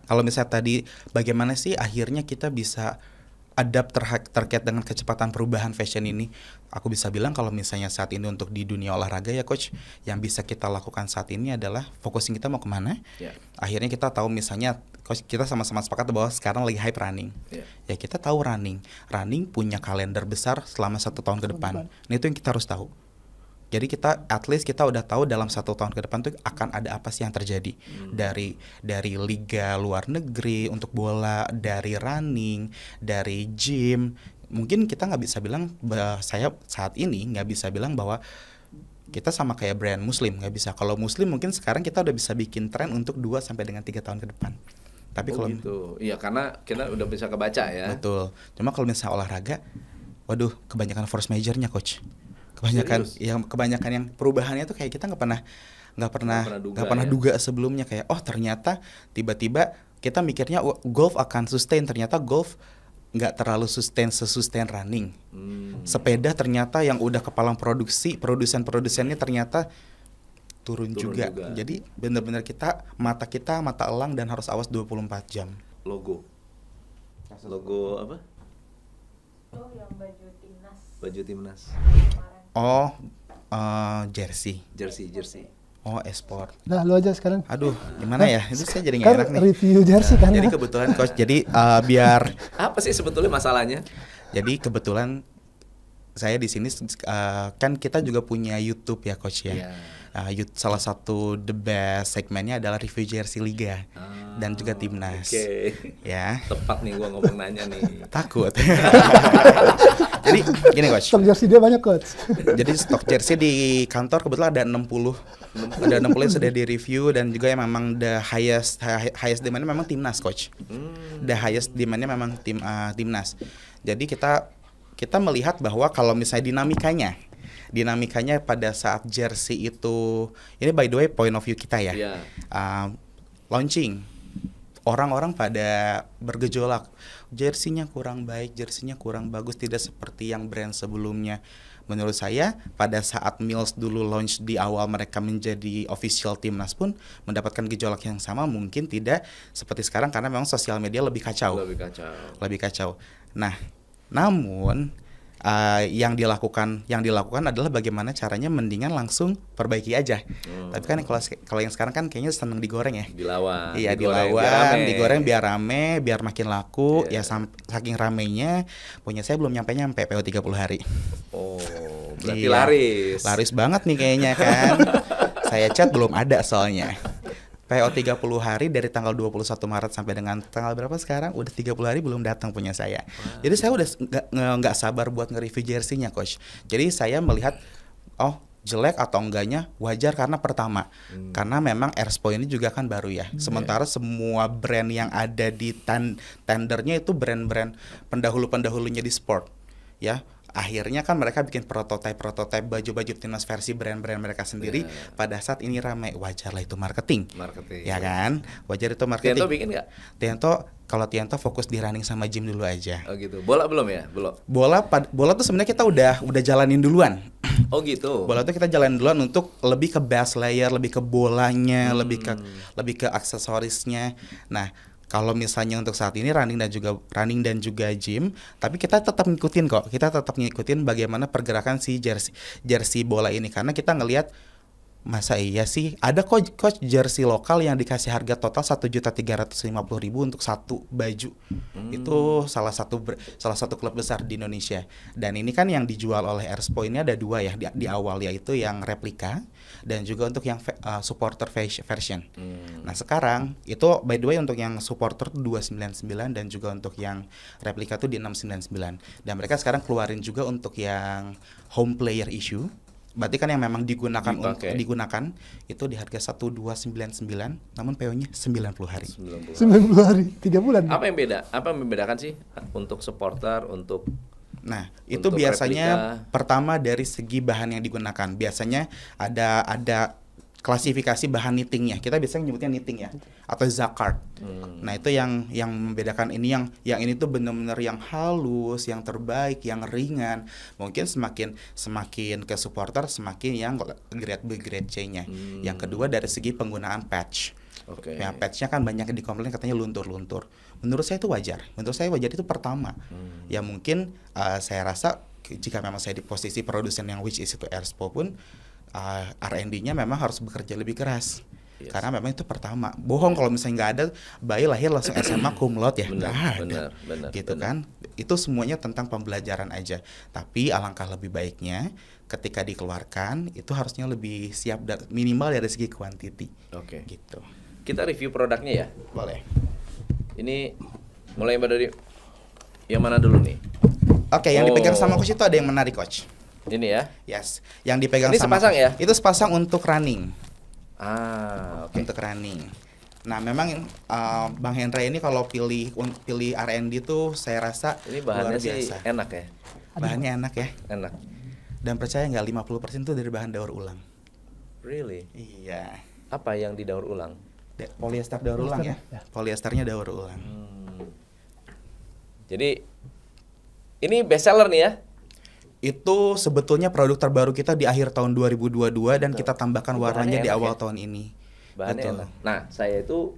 Speaker 2: Kalau misalnya tadi bagaimana sih akhirnya kita bisa adapt terkait dengan kecepatan perubahan fashion ini, aku bisa bilang kalau misalnya saat ini untuk di dunia olahraga ya Coach, yang bisa kita lakukan saat ini adalah fokusin kita mau kemana. Akhirnya kita tahu misalnya Coach, kita sama-sama sepakat bahwa sekarang lagi hype running. Ya kita tahu running punya kalender besar selama 1 tahun ke depan. Nah itu yang kita harus tahu. Jadi kita at least kita udah tahu dalam 1 tahun ke depan tuh akan ada apa sih yang terjadi dari liga luar negeri untuk bola, dari running, dari gym. Mungkin kita nggak bisa bilang saya saat ini nggak bisa bilang bahwa kita sama kayak brand Muslim, nggak bisa. Kalau Muslim mungkin sekarang kita udah bisa bikin tren untuk 2 sampai dengan 3 tahun ke depan. Tapi
Speaker 1: Oh
Speaker 2: kalau
Speaker 1: gitu. Iya, karena kita udah bisa kebaca ya.
Speaker 2: betul. Cuma kalau misalnya olahraga, waduh, kebanyakan force majornya coach. Kebanyakan
Speaker 1: Serius?
Speaker 2: kebanyakan yang perubahannya tuh kayak kita nggak pernah
Speaker 1: ya.
Speaker 2: duga sebelumnya, kayak oh ternyata tiba-tiba kita mikirnya golf akan sustain, ternyata golf nggak terlalu sesustain running. Sepeda ternyata yang udah kepalang produsennya ternyata turun juga. Jadi benar-benar mata elang dan harus awas 24 jam.
Speaker 1: Logo apa?
Speaker 4: Oh, yang baju timnas
Speaker 1: Baju timnas.
Speaker 4: kemarin.
Speaker 2: Oh, jersey.
Speaker 1: Jersey.
Speaker 2: Oh, esport.
Speaker 3: Nah, lu aja sekarang.
Speaker 2: Aduh, gimana ya? Itu saya jadi nggak
Speaker 3: Kan
Speaker 2: enak nih.
Speaker 3: review jersey kan.
Speaker 2: Jadi kebetulan coach, jadi biar
Speaker 1: Apa sih sebetulnya masalahnya?
Speaker 2: jadi kebetulan saya di sini kan kita juga punya YouTube ya coach ya.
Speaker 1: Iya.
Speaker 2: Salah satu the best segmennya adalah review jersey liga dan juga timnas.
Speaker 1: Oke.
Speaker 2: Ya.
Speaker 1: Tepat nih gua ngomong nanya nih.
Speaker 2: Takut. Jadi gini coach.
Speaker 3: Stok jersey dia banyak coach.
Speaker 2: Jadi stok jersey di kantor kebetulan ada 60. Ada 60 yang sudah di-review dan juga yang memang the highest demand-nya memang timnas coach. The highest demand-nya memang timnas. Jadi kita melihat bahwa kalau misalnya dinamikanya pada saat jersey itu, ini by the way point of view kita ya.
Speaker 1: Iya.
Speaker 2: Launching, orang-orang pada bergejolak, jersinya kurang baik, jersinya kurang bagus, tidak seperti yang brand sebelumnya. Menurut saya pada saat Mills dulu launch di awal mereka menjadi official timnas pun mendapatkan gejolak yang sama, mungkin tidak seperti sekarang karena memang sosial media lebih kacau. Nah, namun yang dilakukan adalah bagaimana caranya mendingan langsung perbaiki aja. Tapi kan kalau yang sekarang kan kayaknya seneng digoreng ya.
Speaker 1: Dilawan.
Speaker 2: Iya, digoreng biar rame, biar makin laku. Ya saking ramenya punya saya belum nyampe PO 30 hari.
Speaker 1: Oh, berarti
Speaker 2: Iya,
Speaker 1: laris.
Speaker 2: Laris banget nih kayaknya kan. Saya chat belum ada soalnya. PO 30 hari dari tanggal 21 Maret sampai dengan tanggal berapa sekarang? Udah 30 hari belum datang punya saya. Jadi saya udah nggak sabar buat nge-review jersey-nya coach. Jadi saya melihat jelek atau enggaknya wajar karena pertama karena memang Airspo ini juga kan baru ya. Sementara semua brand yang ada di tendernya itu brand-brand pendahulunya di sport ya. Akhirnya kan mereka bikin prototipe baju-baju timnas versi brand-brand mereka sendiri. Pada saat ini ramai, wajar lah itu marketing. Ya kan? Wajar itu marketing.
Speaker 1: Tianto bikin nggak?
Speaker 2: Kalau Tianto fokus di running sama gym dulu aja.
Speaker 1: Oh gitu. Bola belum ya? Belum.
Speaker 2: Bola tuh sebenarnya kita udah jalanin duluan.
Speaker 1: Oh gitu.
Speaker 2: Bola tuh kita jalanin duluan untuk lebih ke base layer, lebih ke bolanya, lebih ke aksesorisnya. Nah, kalau misalnya untuk saat ini running dan juga gym, tapi kita tetap ngikutin kok. Kita tetap ngikutin bagaimana pergerakan si jersey bola ini karena kita ngelihat masa iya sih ada coach jersey lokal yang dikasih harga total 1.350.000 untuk satu baju. Itu salah satu klub besar di Indonesia. Dan ini kan yang dijual oleh Airspo ini ada dua ya di awal, yaitu yang replika dan juga untuk yang supporter version. Nah, sekarang itu by the way untuk yang supporter 299 dan juga untuk yang replika tuh di 699. Dan mereka sekarang keluarin juga untuk yang home player issue. Berarti kan yang memang digunakan itu di harga 1.299, namun PO-nya 90 hari.
Speaker 3: 90 hari, 3 bulan.
Speaker 1: Apa yang beda? Apa yang membedakan sih untuk supporter, untuk
Speaker 2: Nah, itu biasanya replika. Pertama dari segi bahan yang digunakan. Biasanya ada klasifikasi bahan knittingnya. Kita biasanya nyebutnya knitting ya, atau Jacquard. Nah, itu yang membedakan ini yang ini tuh benar-benar yang halus, yang terbaik, yang ringan. Mungkin semakin ke supporter semakin yang grade C-nya. Yang kedua dari segi penggunaan patch. Ya, patchnya kan banyak di komplain katanya luntur-luntur. Menurut saya itu wajar. Itu pertama. Ya mungkin saya rasa jika memang saya di posisi produsen yang which is itu Airspo pun R&D-nya memang harus bekerja lebih keras. Karena memang itu pertama. Bohong kalau misalnya nggak ada bayi lahir langsung SMA cum laude ya.
Speaker 1: Benar.
Speaker 2: Kan. Itu semuanya tentang pembelajaran aja. Tapi alangkah lebih baiknya ketika dikeluarkan itu harusnya lebih siap minimal dari segi quantity. Gitu.
Speaker 1: Kita review produknya ya.
Speaker 2: Boleh.
Speaker 1: Ini mulai dari yang mana dulu nih?
Speaker 2: Yang dipegang sama coach itu ada yang menarik coach.
Speaker 1: Ini ya?
Speaker 2: Yes. Yang dipegang
Speaker 1: ini
Speaker 2: sama
Speaker 1: sepasang ya?
Speaker 2: Itu sepasang untuk running.
Speaker 1: Oke.
Speaker 2: Untuk running. Nah, memang Bang Hendra ini kalau pilih R&D tuh saya rasa
Speaker 1: Ini bahannya
Speaker 2: luar
Speaker 1: sih
Speaker 2: biasa.
Speaker 1: enak ya.
Speaker 2: Bahannya enak ya.
Speaker 1: Enak.
Speaker 2: Dan percaya nggak 50% tuh dari bahan daur ulang.
Speaker 1: Really?
Speaker 2: Iya.
Speaker 1: Apa yang didaur ulang?
Speaker 2: Polyester daur ulang ya.
Speaker 3: Ya.
Speaker 2: Polyesternya daur ulang.
Speaker 1: Jadi ini best seller nih ya.
Speaker 2: Itu sebetulnya produk terbaru kita di akhir tahun 2022 dan
Speaker 1: Betul.
Speaker 2: kita tambahkan
Speaker 1: Bahannya
Speaker 2: warnanya di
Speaker 1: enak
Speaker 2: awal
Speaker 1: ya?
Speaker 2: tahun ini.
Speaker 1: Bahannya
Speaker 2: Betul.
Speaker 1: enak. Nah, saya itu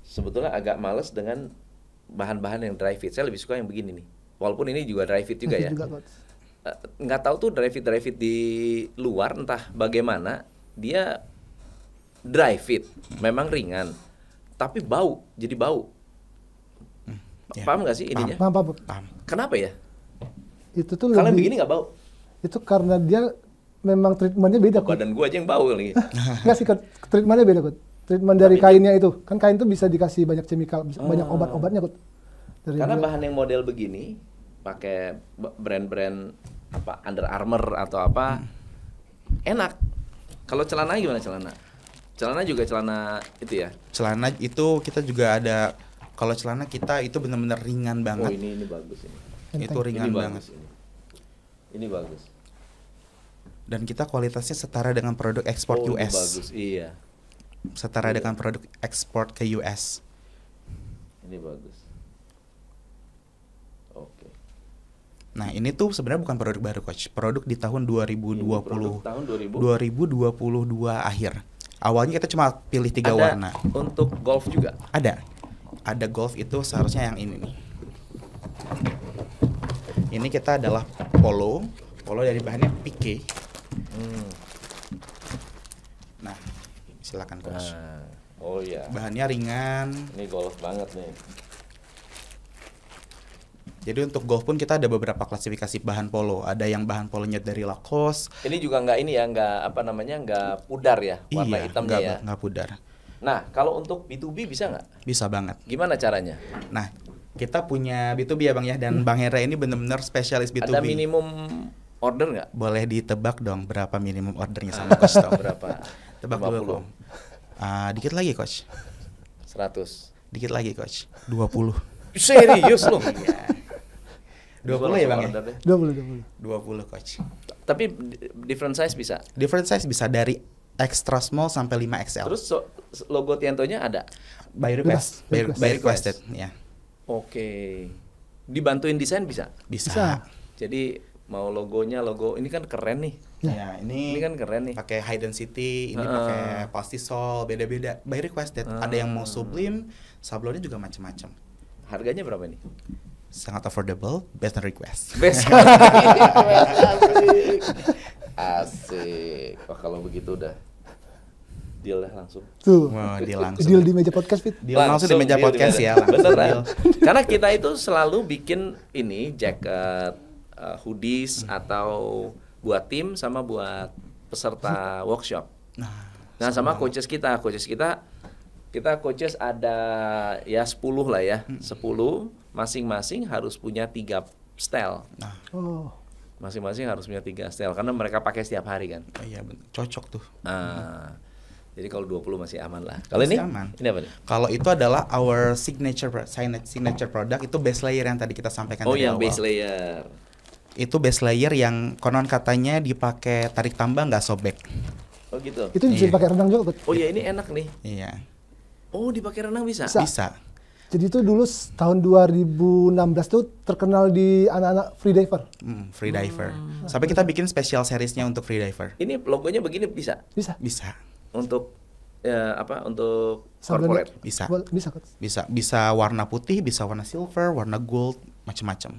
Speaker 1: sebetulnya agak males dengan bahan-bahan yang dry fit. Saya lebih suka yang begini nih. Walaupun ini juga dry fit juga ya.
Speaker 3: Coach.
Speaker 1: Nggak tahu tuh dry fit di luar entah bagaimana dia dry fit memang ringan tapi bau jadi bau.
Speaker 2: Ya.
Speaker 1: Paham nggak sih ininya?
Speaker 3: Paham.
Speaker 2: Paham.
Speaker 1: Kenapa ya?
Speaker 3: Itu tuh
Speaker 1: Kalau yang
Speaker 3: lebih,
Speaker 1: begini nggak bau.
Speaker 3: itu karena dia memang treatmentnya beda Coach.
Speaker 1: Badan gua aja yang bau lagi.
Speaker 3: Nggak sih Coach, treatmentnya beda Coach. Treatment dari kainnya itu, kan kain tuh bisa dikasih banyak chemical, banyak obat-obatnya Coach. Dari
Speaker 1: Karena
Speaker 3: dia-
Speaker 1: bahan yang model begini pakai brand-brand apa Under Armour atau apa enak. Kalau celana gimana celana? Celana juga celana itu ya.
Speaker 2: Celana itu kita juga ada, kalau celana kita itu benar-benar ringan
Speaker 1: Oh
Speaker 2: banget.
Speaker 1: ini bagus ini.
Speaker 2: Itu ringan
Speaker 1: ini
Speaker 2: banget.
Speaker 1: bagus ini. Ini bagus.
Speaker 2: Dan kita kualitasnya setara dengan produk ekspor
Speaker 1: Oh, ini
Speaker 2: US.
Speaker 1: bagus. Iya.
Speaker 2: Setara
Speaker 1: Iya.
Speaker 2: dengan produk ekspor ke US.
Speaker 1: Ini bagus. Oke.
Speaker 2: Nah, ini tuh sebenarnya bukan produk baru, Coach. Produk di tahun 2020.
Speaker 1: Ini produk tahun 2000.
Speaker 2: 2022 akhir. Awalnya kita cuma pilih 3
Speaker 1: Ada
Speaker 2: warna.
Speaker 1: untuk golf juga.
Speaker 2: Ada. Ada golf itu seharusnya yang ini nih. Ini kita adalah polo. Polo dari bahannya pique. Nah, silakan Coach.
Speaker 1: Nah, oh iya.
Speaker 2: Bahannya ringan.
Speaker 1: Ini golf banget nih.
Speaker 2: Jadi untuk golf pun kita ada beberapa klasifikasi bahan polo. Ada yang bahan polonya dari Lacoste.
Speaker 1: Ini juga nggak ini ya, nggak apa namanya, nggak pudar ya, warna hitamnya ya.
Speaker 2: nggak pudar.
Speaker 1: Nah, kalau untuk B2B bisa nggak?
Speaker 2: Bisa banget.
Speaker 1: Gimana caranya?
Speaker 2: Nah, kita punya B2B ya Bang ya. Dan Bang Hendra ini benar-benar spesialis B2B.
Speaker 1: Ada minimum order nggak?
Speaker 2: Boleh ditebak dong berapa minimum ordernya sama Coach Tom?
Speaker 1: Berapa?
Speaker 2: Tebak dulu.
Speaker 1: 50.
Speaker 2: Dikit lagi Coach.
Speaker 1: 100.
Speaker 2: Dikit lagi Coach. 20.
Speaker 1: Serius loh?
Speaker 2: Iya. 20 ya Bang ya?
Speaker 3: 20.
Speaker 2: 20 Coach.
Speaker 1: Tapi different size bisa.
Speaker 2: Different size bisa dari extra small sampai 5XL.
Speaker 1: Terus logo Tianto-nya ada.
Speaker 2: By request.
Speaker 3: Bebas.
Speaker 2: By requested. Ya.
Speaker 1: Oke. Dibantuin desain bisa.
Speaker 2: Bisa.
Speaker 3: Bisa.
Speaker 1: Jadi mau logonya ini kan keren nih.
Speaker 2: Ya, ini
Speaker 1: Ini kan keren nih.
Speaker 2: pakai high density, ini pakai pastisol, beda-beda. By requested. Ada yang mau sublime, sablonnya juga macam-macam.
Speaker 1: Harganya berapa nih?
Speaker 2: Sangat affordable, based on request.
Speaker 1: Best asik. Asik. Wah, kalau begitu udah deal lah langsung.
Speaker 3: Tuh.
Speaker 2: Wow, deal langsung.
Speaker 3: Deal di meja podcast Fit.
Speaker 2: Deal langsung di meja
Speaker 1: deal
Speaker 2: podcast
Speaker 1: di meja.
Speaker 2: ya, langsung
Speaker 1: Beneran.
Speaker 2: deal.
Speaker 1: Karena kita itu selalu bikin ini jaket, hoodies atau buat tim sama buat peserta workshop. Nah, sama coaches kita coaches ada ya 10 lah ya. 10 masing-masing harus punya 3 style.
Speaker 2: Nah,
Speaker 3: Oh.
Speaker 1: Masing-masing harus punya 3 style karena mereka pakai setiap hari kan.
Speaker 2: iya bener. Cocok tuh.
Speaker 1: Nah, jadi kalau 20 masih aman lah. Kalau ini?
Speaker 2: Masih aman.
Speaker 1: Ini apa nih?
Speaker 2: Kalau itu adalah our signature product, itu base layer yang tadi kita sampaikan
Speaker 1: Oh,
Speaker 2: dari
Speaker 1: yang
Speaker 2: awal.
Speaker 1: base layer.
Speaker 2: Itu base layer yang konon katanya dipakai tarik tambah nggak sobek.
Speaker 1: Oh gitu.
Speaker 3: Itu bisa
Speaker 2: Iya.
Speaker 3: dipakai renang juga Coach.
Speaker 1: Oh ya, ini enak nih.
Speaker 2: Iya.
Speaker 1: Oh, dipakai renang bisa.
Speaker 3: Bisa.
Speaker 2: Bisa.
Speaker 3: Jadi itu dulu tahun 2016 tuh terkenal di anak-anak freediver.
Speaker 2: Free diver. Sampai kita bikin special seriesnya untuk free diver.
Speaker 1: Ini logonya begini bisa
Speaker 3: Bisa.
Speaker 2: Bisa.
Speaker 1: untuk untuk
Speaker 3: Sablonnya-
Speaker 1: corporate.
Speaker 2: Bisa.
Speaker 3: Bisa Coach.
Speaker 2: Bisa warna putih, bisa warna silver, warna gold, macam-macam.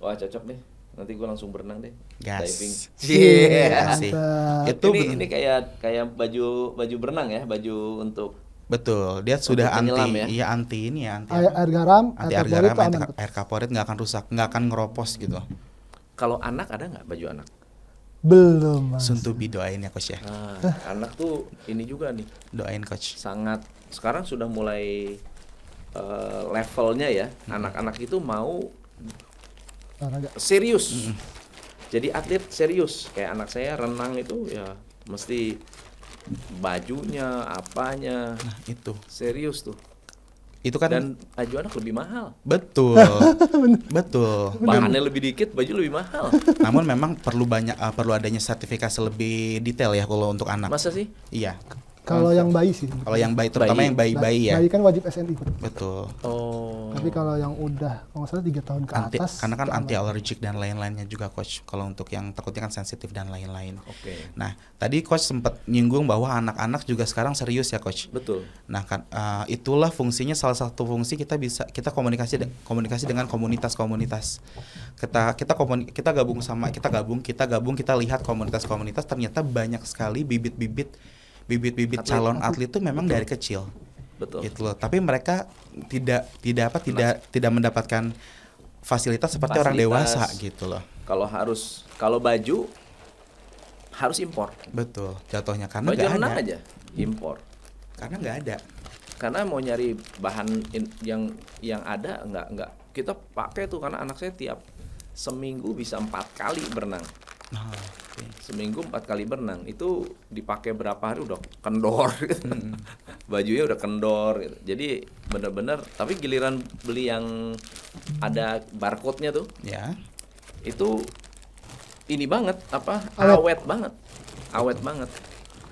Speaker 1: Wah, cocok deh. Nanti gue langsung berenang deh.
Speaker 2: Gas.
Speaker 1: Diving.
Speaker 2: Iya sih.
Speaker 3: Mantap.
Speaker 2: Itu
Speaker 1: Ini kayak baju berenang ya, baju untuk
Speaker 2: betul. Dia sudah
Speaker 1: Untuk penyelam
Speaker 2: anti,
Speaker 1: ya?
Speaker 2: iya anti ini ya, anti
Speaker 3: Air garam,
Speaker 2: anti
Speaker 3: air
Speaker 2: air garam,
Speaker 3: kaporit itu
Speaker 2: anti
Speaker 3: aman, Coach.
Speaker 2: air kaporit nggak akan rusak, nggak akan ngeropos gitu.
Speaker 1: kalau anak ada nggak baju anak?
Speaker 3: Belum, Mas.
Speaker 2: Soon to be, doain ya Coach ya.
Speaker 1: Anak tuh ini juga nih
Speaker 2: Doain Coach.
Speaker 1: sangat sekarang sudah mulai levelnya ya. Anak-anak itu mau
Speaker 3: Olahraga.
Speaker 1: serius. Jadi atlet serius. Kayak anak saya renang itu ya mesti bajunya, apanya,
Speaker 2: Nah, itu.
Speaker 1: serius tuh.
Speaker 2: Itu kan
Speaker 1: Dan baju anak lebih mahal.
Speaker 2: betul. Betul.
Speaker 1: Bahannya lebih dikit, baju lebih mahal.
Speaker 2: Namun memang perlu adanya sertifikasi lebih detail ya kalau untuk anak.
Speaker 1: Masa sih?
Speaker 2: Iya.
Speaker 3: Kalau yang bayi sih.
Speaker 2: Kalau yang bayi, terutama
Speaker 1: Bayi.
Speaker 2: yang bayi-bayi ya.
Speaker 3: Bayi kan wajib SNI.
Speaker 2: Betul.
Speaker 1: Oh.
Speaker 3: Tapi kalau yang udah, kalau nggak salah 3 tahun ke atas.
Speaker 2: Karena kan
Speaker 3: itu
Speaker 2: anti
Speaker 3: aman.
Speaker 2: allergic dan lain-lainnya juga coach. Kalau untuk yang takutnya kan sensitif dan lain-lain.
Speaker 1: Oke.
Speaker 2: Nah, tadi coach sempat nyinggung bahwa anak-anak juga sekarang serius ya coach.
Speaker 1: Betul.
Speaker 2: Nah, kan itulah fungsinya, salah satu fungsi kita komunikasi dengan komunitas-komunitas. Kita gabung, kita lihat komunitas-komunitas, ternyata banyak sekali bibit-bibit
Speaker 1: Atlet.
Speaker 2: calon atlet itu memang dari kecil.
Speaker 1: Betul.
Speaker 2: Gitu loh. Tapi mereka tidak mendapatkan fasilitas seperti orang
Speaker 1: Fasilitas.
Speaker 2: dewasa gitu loh.
Speaker 1: Kalau baju harus impor.
Speaker 2: Betul, jatuhnya karena
Speaker 1: Baju
Speaker 2: nggak
Speaker 1: renang
Speaker 2: ada.
Speaker 1: aja impor.
Speaker 2: Karena nggak ada.
Speaker 1: Karena mau nyari bahan yang ada nggak kita pakai tuh, karena anak saya tiap seminggu bisa 4 kali berenang.
Speaker 2: Nah, oke.
Speaker 1: Seminggu 4 kali berenang itu dipakai berapa hari udah kendor gitu. Bajunya udah kendor gitu. Jadi bener-bener, tapi giliran beli yang ada barcode-nya tuh,
Speaker 2: Ya.
Speaker 1: itu ini banget
Speaker 3: Awet.
Speaker 1: awet banget.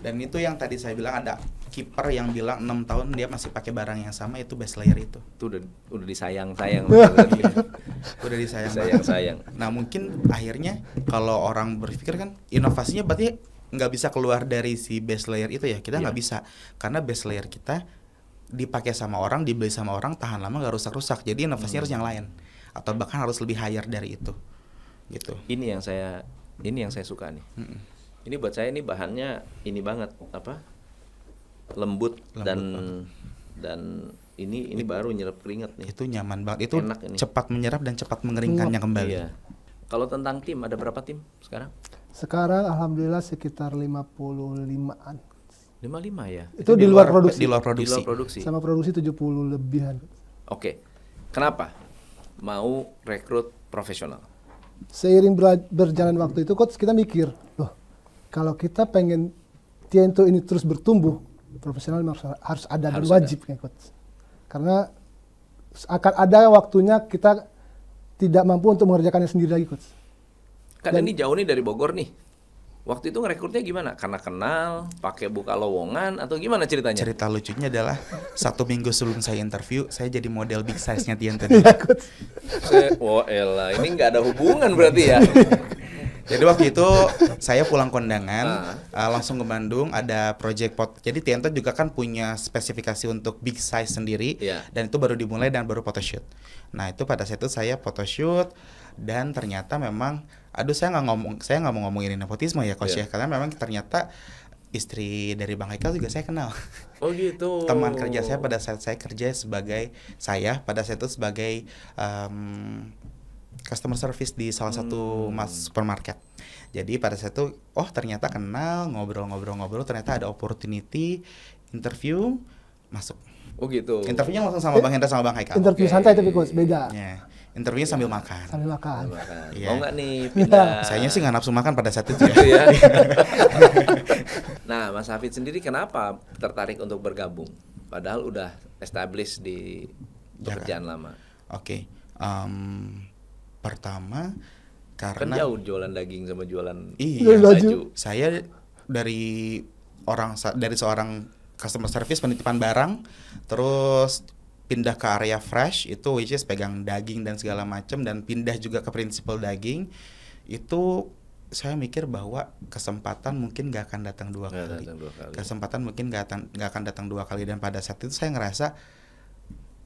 Speaker 2: Dan itu yang tadi saya bilang, ada kiper yang bilang 6 tahun dia masih pakai barang yang sama, itu best layer itu.
Speaker 1: Itu udah disayang-sayang.
Speaker 2: Udah disayang banget.
Speaker 1: Sayang-sayang.
Speaker 2: Nah, mungkin akhirnya kalau orang berpikir kan inovasinya berarti nggak bisa keluar dari si base layer itu ya. Kita nggak
Speaker 1: Iya.
Speaker 2: bisa, karena base layer kita dipakai sama orang, dibeli sama orang, tahan lama nggak rusak-rusak. Jadi inovasinya harus yang lain, atau bahkan harus lebih higher dari itu gitu.
Speaker 1: Ini yang saya suka nih.
Speaker 2: Mm-mm.
Speaker 1: Ini buat saya, ini bahannya ini banget lembut dan ini baru nyerap keringat nih.
Speaker 2: Itu nyaman banget, itu
Speaker 1: Enak ini.
Speaker 2: cepat menyerap dan cepat mengeringkannya kembali.
Speaker 1: Iya. Kalau tentang tim, ada berapa tim sekarang?
Speaker 3: Sekarang alhamdulillah sekitar 55-an.
Speaker 1: 55 ya.
Speaker 3: Itu di luar produksi.
Speaker 2: Di luar
Speaker 1: Di
Speaker 2: produksi.
Speaker 1: luar produksi.
Speaker 3: Sama produksi 70 lebihan.
Speaker 1: Oke. Kenapa mau rekrut profesional?
Speaker 3: Seiring berjalan waktu itu coach, kita mikir, loh kalau kita pengen Tiento ini terus bertumbuh, profesional harus ada dan
Speaker 1: Harus
Speaker 3: wajib kan coach. Karena akan ada waktunya kita tidak mampu untuk mengerjakannya sendiri lagi coach.
Speaker 1: Kan
Speaker 3: Dan-
Speaker 1: ini jauh nih dari Bogor nih. Waktu itu ngerekrutnya gimana? Karena kenal, pakai buka lowongan, atau gimana ceritanya?
Speaker 2: Cerita lucunya adalah 1 minggu sebelum saya interview, saya jadi model big size-nya Tiento.
Speaker 3: Iya coach.
Speaker 1: Oh elah, ini nggak ada hubungan berarti ya?
Speaker 2: Jadi waktu itu saya pulang kondangan, langsung ke Bandung, ada project pot. Jadi Tiento juga kan punya spesifikasi untuk big size sendiri,
Speaker 1: Iya.
Speaker 2: dan itu baru dimulai dan baru photoshoot. Nah itu pada saat itu saya photoshoot, dan ternyata memang, saya nggak mau ngomongin nepotisme ya coach
Speaker 1: Iya.
Speaker 2: ya, karena memang ternyata istri dari Bang Haikal juga saya kenal.
Speaker 1: Oh gitu.
Speaker 2: Teman kerja saya pada saat saya kerja pada saat itu sebagai customer service di salah satu supermarket. Jadi pada saat itu, ternyata kenal, ngobrol-ngobrol, ternyata ada opportunity interview, masuk.
Speaker 1: Oh gitu.
Speaker 2: Interviewnya langsung sama Bang Hendra sama Bang Haikal.
Speaker 3: Interview
Speaker 1: Oke.
Speaker 3: santai tapi coach, beda.
Speaker 2: Ya, interviewnya sambil makan.
Speaker 3: Sambil makan.
Speaker 1: Makan.
Speaker 2: Iya.
Speaker 1: Mau nggak nih pindah?
Speaker 2: Sayanya sih nggak nafsu makan pada saat itu ya.
Speaker 1: Gitu ya. Nah, Mas Hafid sendiri kenapa tertarik untuk bergabung? Padahal udah established di pekerjaan lama.
Speaker 2: Oke. Pertama
Speaker 1: Kan
Speaker 2: karena
Speaker 1: jauh jualan daging sama jualan
Speaker 2: iya,
Speaker 3: baju.
Speaker 2: saya dari seorang customer service penitipan barang, terus pindah ke area fresh itu which is pegang daging dan segala macam, dan pindah juga ke prinsipal daging. Itu saya mikir bahwa kesempatan mungkin gak akan datang dua
Speaker 1: Nggak
Speaker 2: kali.
Speaker 1: datang 2 kali.
Speaker 2: Kesempatan mungkin gak akan datang 2 kali, dan pada saat itu saya ngerasa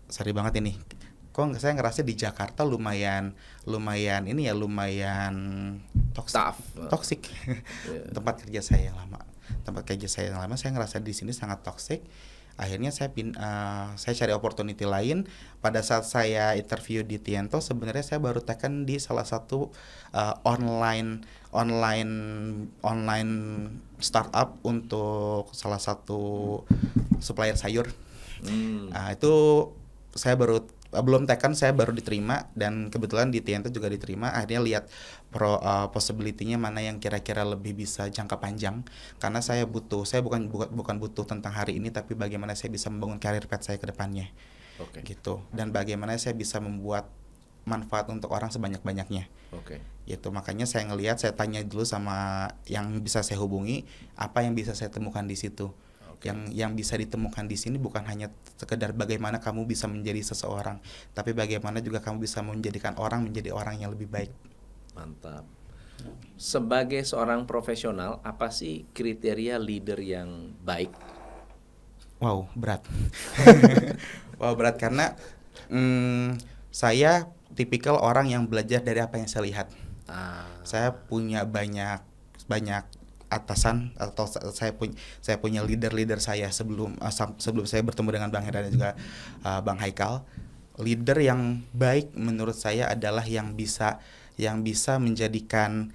Speaker 2: sorry banget ini. Saya ngerasa di Jakarta lumayan toksik.
Speaker 1: Iya.
Speaker 2: Tempat kerja saya yang lama saya ngerasa di sini sangat toksik. Akhirnya saya cari opportunity lain. Pada saat saya interview di Tiento, sebenarnya saya baru taken di salah satu online startup untuk salah satu supplier sayur. Itu saya baru belum taken, saya baru diterima dan kebetulan di Tiento juga diterima. Akhirnya lihat possibility-nya mana yang kira-kira lebih bisa jangka panjang, karena saya bukan butuh tentang hari ini, tapi bagaimana saya bisa membangun karir path saya ke depannya.
Speaker 1: Oke.
Speaker 2: Gitu. Dan bagaimana saya bisa membuat manfaat untuk orang sebanyak-banyaknya.
Speaker 1: Oke.
Speaker 2: Gitu. Makanya saya tanya dulu sama yang bisa saya hubungi, apa yang bisa saya temukan di situ. Yang bisa ditemukan di sini bukan hanya sekedar bagaimana kamu bisa menjadi seseorang, tapi bagaimana juga kamu bisa menjadikan orang menjadi orang yang lebih baik.
Speaker 1: Mantap. Sebagai seorang profesional, apa sih kriteria leader yang baik?
Speaker 2: Wow, berat. Wow, berat karena saya tipikal orang yang belajar dari apa yang saya lihat. Saya punya banyak atasan, atau saya punya leader saya sebelum saya bertemu dengan Bang Hendra dan juga Bang Haikal. Leader yang baik menurut saya adalah yang bisa menjadikan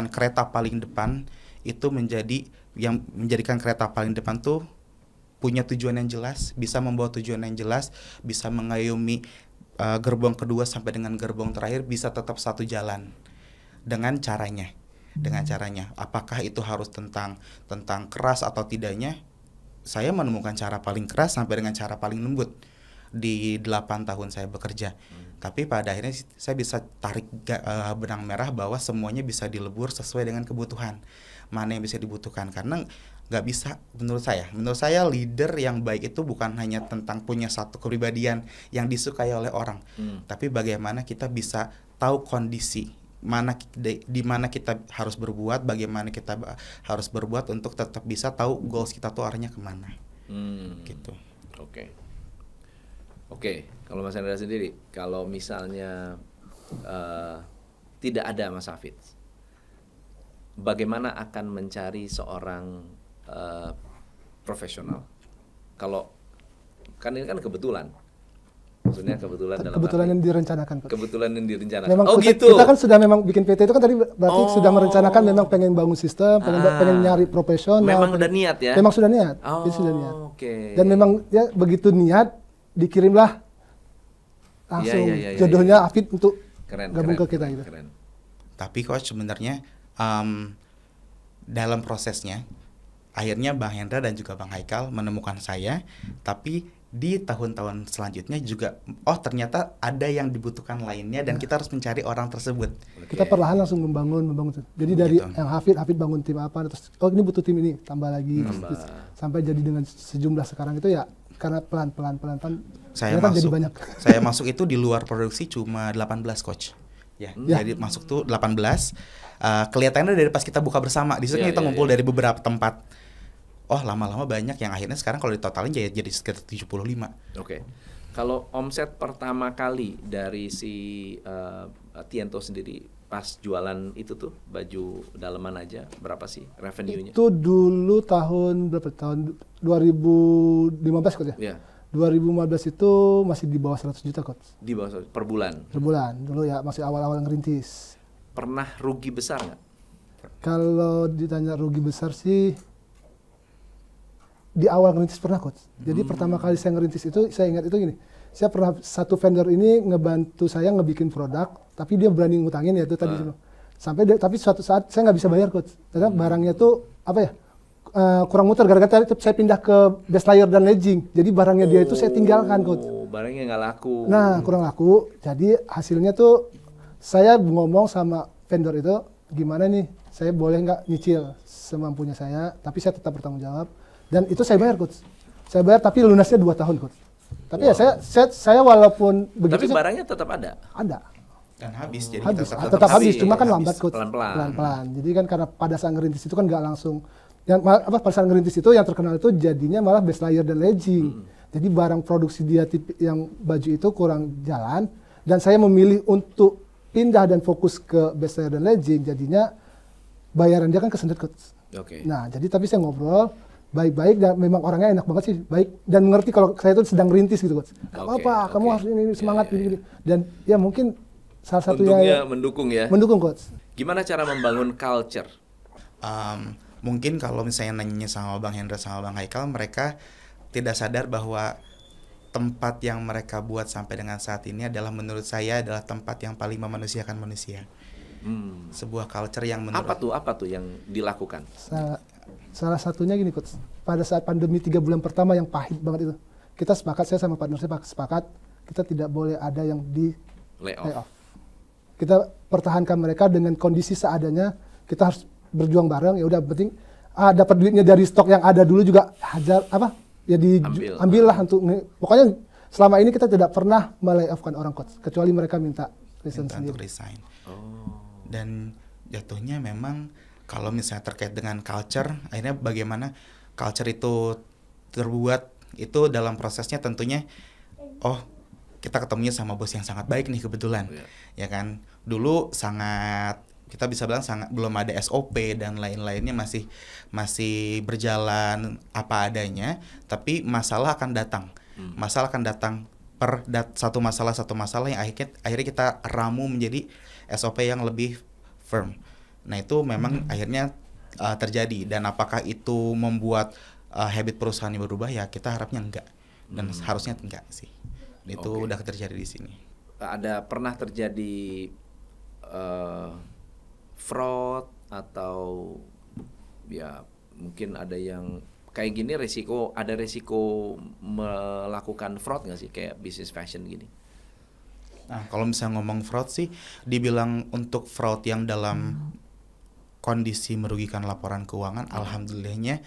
Speaker 2: kereta paling depan itu menjadikan kereta paling depan tuh punya tujuan yang jelas, bisa membawa tujuan yang jelas, bisa mengayomi gerbong kedua sampai dengan gerbong terakhir, bisa tetap satu jalan dengan caranya. Apakah itu harus tentang keras atau tidaknya, saya menemukan cara paling keras sampai dengan cara paling lembut di 8 tahun saya bekerja. Tapi pada akhirnya saya bisa tarik benang merah bahwa semuanya bisa dilebur sesuai dengan kebutuhan, mana yang bisa dibutuhkan. Karena nggak bisa, menurut saya leader yang baik itu bukan hanya tentang punya satu kepribadian yang disukai oleh orang, tapi bagaimana kita bisa tahu kondisi di mana kita harus berbuat, bagaimana kita harus berbuat untuk tetap bisa tahu goals kita tuh arahnya kemana. Gitu.
Speaker 1: Oke, kalau Mas Hendra sendiri, kalau misalnya tidak ada Mas Hafid, bagaimana akan mencari seorang profesional? Kalau kan ini kan kebetulan. Maksudnya kebetulan
Speaker 3: yang direncanakan.
Speaker 1: Kebetulan yang direncanakan.
Speaker 3: Memang
Speaker 1: gitu.
Speaker 3: Kita kan sudah memang bikin PT itu kan tadi berarti sudah merencanakan, memang pengen bangun sistem, pengen nyari profesional.
Speaker 1: Memang udah niat ya?
Speaker 3: Memang sudah niat. Sudah niat. Dan memang ya begitu niat dikirimlah langsung jodohnya Hafid untuk gabung ke kita gitu.
Speaker 2: Keren. Tapi coach sebenarnya dalam prosesnya akhirnya Bang Hendra dan juga Bang Haikal menemukan saya, tapi di tahun-tahun selanjutnya juga ternyata ada yang dibutuhkan lainnya dan kita harus mencari orang tersebut.
Speaker 3: Kita perlahan langsung membangun. Jadi dari yang Hafid bangun tim apa, terus ini butuh tim ini, tambah lagi sampai jadi dengan sejumlah sekarang itu ya karena pelan-pelan
Speaker 2: saya
Speaker 3: kan jadi banyak.
Speaker 2: Saya masuk itu di luar produksi cuma 18 coach. Jadi masuk tuh 18. Kelihatannya dari pas kita buka bersama, di situ kita ngumpul dari beberapa tempat. Lama-lama banyak yang akhirnya sekarang kalau ditotalin jadi sekitar 75.
Speaker 1: Oke. Kalau omset pertama kali dari si Tiento sendiri pas jualan itu tuh baju daleman aja berapa sih revenue-nya?
Speaker 3: Itu dulu tahun 2015 kok ya? Iya. 2015 itu masih di bawah 100 juta kok.
Speaker 1: Di bawah per bulan? Per
Speaker 3: bulan, dulu ya masih awal-awal ngerintis.
Speaker 1: Pernah rugi besar nggak?
Speaker 3: Kalau ditanya rugi besar sih, di awal ngerintis pernah coach. Jadi pertama kali saya ngerintis itu, saya ingat itu gini, saya pernah satu vendor ini ngebantu saya ngebikin produk, tapi dia berani ngutangin ya itu tadi. Tapi suatu saat saya nggak bisa bayar coach, karena barangnya tuh kurang muter, gara-gara itu saya pindah ke best layer dan ledging, jadi barangnya dia itu saya tinggalkan coach.
Speaker 1: Barangnya nggak laku.
Speaker 3: Nah kurang laku, jadi hasilnya tuh saya ngomong sama vendor itu, gimana nih, saya boleh nggak nyicil semampunya saya, tapi saya tetap bertanggung jawab. Dan itu saya bayar coach. Saya bayar tapi lunasnya 2 tahun coach. Tapi ya saya walaupun begitu.
Speaker 1: Tapi barangnya tetap ada.
Speaker 3: Ada.
Speaker 2: Dan habis jadi
Speaker 3: tetap habis, cuma kan lambat coach.
Speaker 1: Pelan-pelan.
Speaker 3: Jadi kan karena pada saat ngerintis itu kan nggak langsung pada saat ngerintis itu yang terkenal itu jadinya malah best layer dan ledging. Jadi barang produksi dia yang baju itu kurang jalan dan saya memilih untuk pindah dan fokus ke best layer dan ledging, jadinya bayaran dia kan kesendet coach. Nah, jadi tapi saya ngobrol baik-baik dan memang orangnya enak banget sih, baik dan mengerti kalau saya itu sedang rintis gitu coach. Gak apa-apa, kamu harus ini semangat gini. Dan ya mungkin salah satunya
Speaker 1: mendukung ya.
Speaker 3: Mendukung coach.
Speaker 1: Gimana cara membangun culture?
Speaker 2: Mungkin kalau misalnya nanya sama Bang Hendra sama Bang Haikal, mereka tidak sadar bahwa tempat yang mereka buat sampai dengan saat ini adalah menurut saya adalah tempat yang paling memanusiakan manusia. Sebuah culture yang menurut
Speaker 1: Apa tuh yang dilakukan?
Speaker 3: Salah satunya gini Coach, pada saat pandemi 3 bulan pertama yang pahit banget itu, kita sepakat, saya sama partner saya sepakat, kita tidak boleh ada yang di layoff. Kita pertahankan mereka dengan kondisi seadanya, kita harus berjuang bareng, ya udah penting dapat duitnya dari stok yang ada dulu juga hajar ya diambillah untuk pokoknya selama ini kita tidak pernah melayoffkan orang Coach, kecuali mereka minta
Speaker 2: untuk resign. Dan jatuhnya memang kalau misalnya terkait dengan culture, akhirnya bagaimana culture itu terbuat, itu dalam prosesnya tentunya kita ketemunya sama bos yang sangat baik nih kebetulan. Ya kan, dulu sangat, kita bisa bilang sangat belum ada SOP dan lain-lainnya, masih berjalan apa adanya, tapi masalah akan datang. Masalah akan datang satu masalah yang akhirnya kita ramu menjadi SOP yang lebih firm. Nah, itu memang akhirnya terjadi, dan apakah itu membuat habit perusahaan yang berubah? Ya kita harapnya enggak, dan harusnya enggak sih. Itu udah terjadi di sini.
Speaker 1: Ada pernah terjadi fraud atau ya mungkin ada yang kayak gini, ada resiko melakukan fraud nggak sih kayak bisnis fashion gini?
Speaker 2: Nah, kalau misalnya ngomong fraud sih, dibilang untuk fraud yang dalam kondisi merugikan laporan keuangan, alhamdulillahnya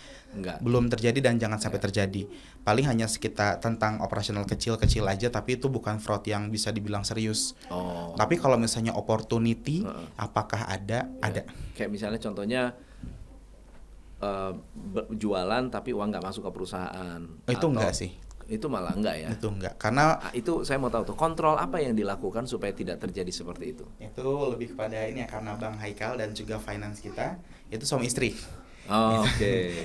Speaker 2: belum terjadi dan jangan sampai terjadi. Paling hanya sekitar tentang operasional kecil-kecil aja, tapi itu bukan fraud yang bisa dibilang serius. Tapi kalau misalnya opportunity, apakah ada? Ada.
Speaker 1: Kayak misalnya contohnya jualan tapi uang nggak masuk ke perusahaan.
Speaker 2: Itu enggak sih.
Speaker 1: Itu malah enggak ya?
Speaker 2: Itu enggak, karena
Speaker 1: itu saya mau tahu tuh kontrol apa yang dilakukan supaya tidak terjadi seperti itu.
Speaker 2: Itu lebih kepada ini ya, karena Bang Haikal dan juga finance kita itu suami istri.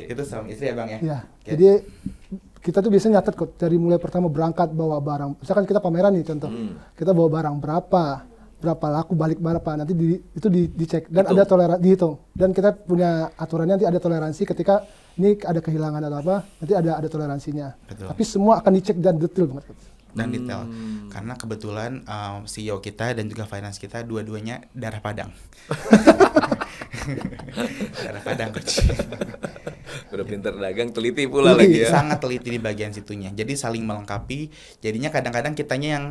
Speaker 2: Itu suami istri ya Bang ya?
Speaker 3: Ya, jadi kita tuh biasanya nyatet kok dari mulai pertama berangkat bawa barang. Misalkan kita pameran nih contoh, kita bawa barang berapa laku, balik berapa, nanti itu dicek dan ada toleransi, dihitung. Dan kita punya aturannya, nanti ada toleransi ketika ini ada kehilangan atau apa, nanti ada toleransinya. Betul. Tapi semua akan dicek dan detail banget.
Speaker 2: Dan detail, karena kebetulan CEO kita dan juga finance kita dua-duanya darah Padang. Darah Padang Coach.
Speaker 1: Udah pinter dagang, teliti pula lagi ya.
Speaker 2: Sangat teliti di bagian situnya. Jadi saling melengkapi. Jadinya kadang-kadang kitanya yang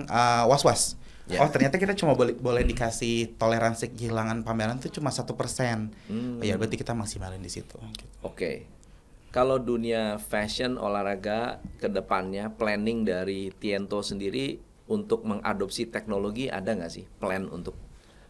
Speaker 2: was-was. Yeah. Oh ternyata kita cuma boleh dikasih toleransi kehilangan pameran itu cuma 1%. Ya berarti kita maksimalin di situ. Gitu.
Speaker 1: Oke. Kalau dunia fashion olahraga ke depannya, planning dari Tiento sendiri untuk mengadopsi teknologi ada nggak sih plan untuk?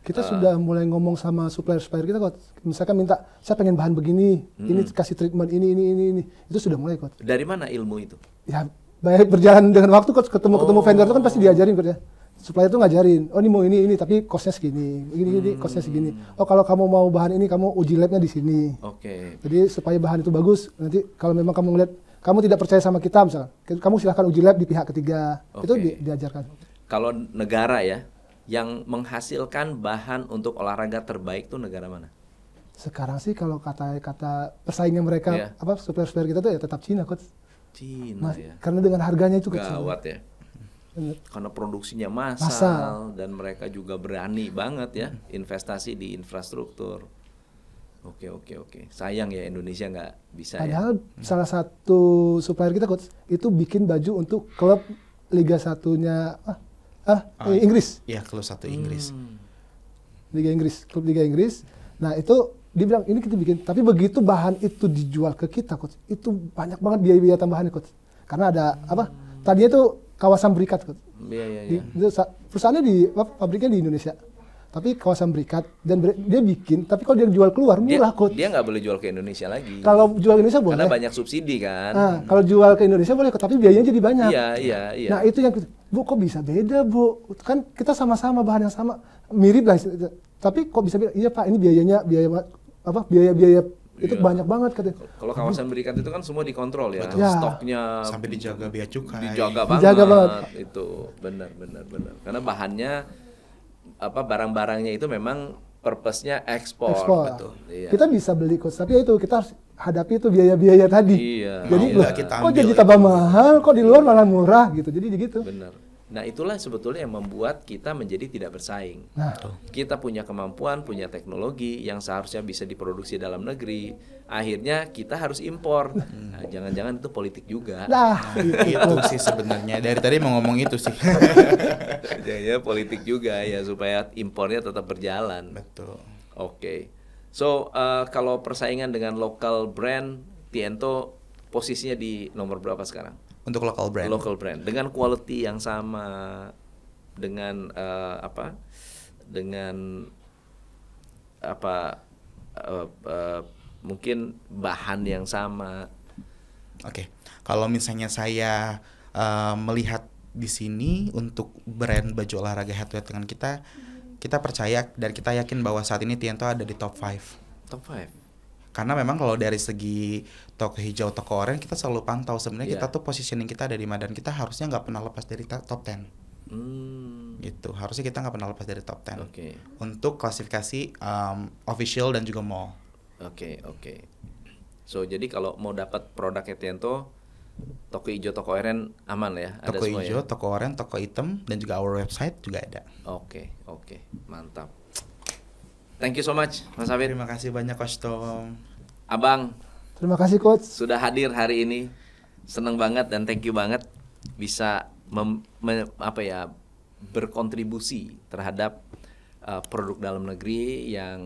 Speaker 3: Kita sudah mulai ngomong sama supplier-supplier kita kok. Misalkan minta, saya pengen bahan begini, ini kasih treatment ini. Itu sudah mulai kok.
Speaker 1: Dari mana ilmu itu?
Speaker 3: Ya, baik berjalan dengan waktu kok, ketemu vendor itu kan pasti diajarin kok ya. Supplier itu ngajarin, oh ini mau ini tapi costnya segini, ini costnya segini. Oh kalau kamu mau bahan ini, kamu uji labnya di sini. Jadi supaya bahan itu bagus, nanti kalau memang kamu ngeliat, kamu tidak percaya sama kita misalnya, kamu silahkan uji lab di pihak ketiga. Itu diajarkan.
Speaker 1: Kalau negara ya, yang menghasilkan bahan untuk olahraga terbaik tuh negara mana?
Speaker 3: Sekarang sih kalau kata persaingnya mereka, supplier-supplier kita tuh ya tetap Cina kok.
Speaker 1: Cina ya.
Speaker 3: Karena dengan harganya itu kecil.
Speaker 1: Gawat ya. Karena produksinya massal dan mereka juga berani banget ya investasi di infrastruktur. Oke. Sayang ya Indonesia nggak bisa.
Speaker 3: Padahal salah satu supplier kita coach itu bikin baju untuk klub Liga 1-nya Inggris.
Speaker 2: Iya, klub 1 Inggris.
Speaker 3: Klub Liga Inggris. Nah, itu dibilang ini kita bikin, tapi begitu bahan itu dijual ke kita coach, itu banyak banget biaya-biaya tambahannya coach. Karena ada tadinya itu kawasan berikat coach.
Speaker 1: Iya.
Speaker 3: Perusahaannya pabriknya di Indonesia. Tapi kawasan berikat dan dia bikin, tapi kalau dia jual keluar murah kok.
Speaker 1: Dia nggak boleh jual ke Indonesia lagi.
Speaker 3: Kalau jual ke Indonesia boleh.
Speaker 1: Karena banyak subsidi kan.
Speaker 3: Nah, kalau jual ke Indonesia boleh, tapi biayanya jadi banyak.
Speaker 1: Iya.
Speaker 3: Nah itu yang, Bu kok bisa beda Bu? Kan kita sama-sama bahan yang sama, mirip lah. Tapi kok bisa beda? Iya Pak, ini biaya itu banyak banget katanya.
Speaker 1: Kalau kawasan berikat itu kan semua dikontrol ya.
Speaker 3: Ya.
Speaker 1: Stoknya
Speaker 2: sampai dijaga bea cukai.
Speaker 1: Dijaga banget. Itu benar. Karena bahannya barang-barangnya itu memang purpose-nya ekspor. Betul. Iya.
Speaker 3: Kita bisa beli coach, tapi itu kita harus hadapi itu biaya-biaya tadi.
Speaker 1: Iya.
Speaker 3: Jadi
Speaker 2: Mau
Speaker 3: loh,
Speaker 2: nggak kita
Speaker 3: kok
Speaker 2: ambil
Speaker 3: jadi
Speaker 2: itu.
Speaker 3: tambah mahal, kok di luar malah murah gitu. Jadi gitu.
Speaker 1: Benar. Nah, itulah sebetulnya yang membuat kita menjadi tidak bersaing.
Speaker 3: Nah,
Speaker 1: Kita punya kemampuan, punya teknologi yang seharusnya bisa diproduksi dalam negeri. Akhirnya kita harus impor. Nah, jangan-jangan itu politik juga.
Speaker 3: nah,
Speaker 2: Itu sih sebenarnya. Dari tadi mau ngomong itu sih.
Speaker 1: Ya, politik juga ya supaya impornya tetap berjalan.
Speaker 2: Betul.
Speaker 1: Oke. So, kalau persaingan dengan local brand, Tiento posisinya di nomor berapa sekarang?
Speaker 2: Untuk local brand.
Speaker 1: Local brand dengan quality yang sama, dengan mungkin bahan yang sama.
Speaker 2: Oke. Kalau misalnya saya melihat di sini untuk brand baju olahraga heavyweight dengan kita percaya dan kita yakin bahwa saat ini Tiento ada di top 5.
Speaker 1: Top 5.
Speaker 2: Karena memang kalau dari segi toko hijau, toko oranye kita selalu pantau sebenarnya
Speaker 1: Iya.
Speaker 2: kita tuh positioning kita ada di mana dan kita harusnya nggak pernah lepas dari top 10 gitu. Harusnya kita nggak pernah lepas dari top 10
Speaker 1: Oke.
Speaker 2: untuk klasifikasi official dan juga mall.
Speaker 1: Oke. So, jadi kalau mau dapat produknya Tiento, toko hijau, toko oranye aman ya? Ada
Speaker 2: Toko
Speaker 1: semua
Speaker 2: hijau,
Speaker 1: ya?
Speaker 2: toko oranye, toko hitam dan juga our website juga ada.
Speaker 1: Oke. Mantap. Thank you so much, Mas Hafid.
Speaker 2: Terima kasih banyak Coach Tom.
Speaker 1: Abang
Speaker 3: terima kasih coach.
Speaker 1: sudah hadir hari ini. Seneng banget dan thank you banget bisa berkontribusi terhadap produk dalam negeri yang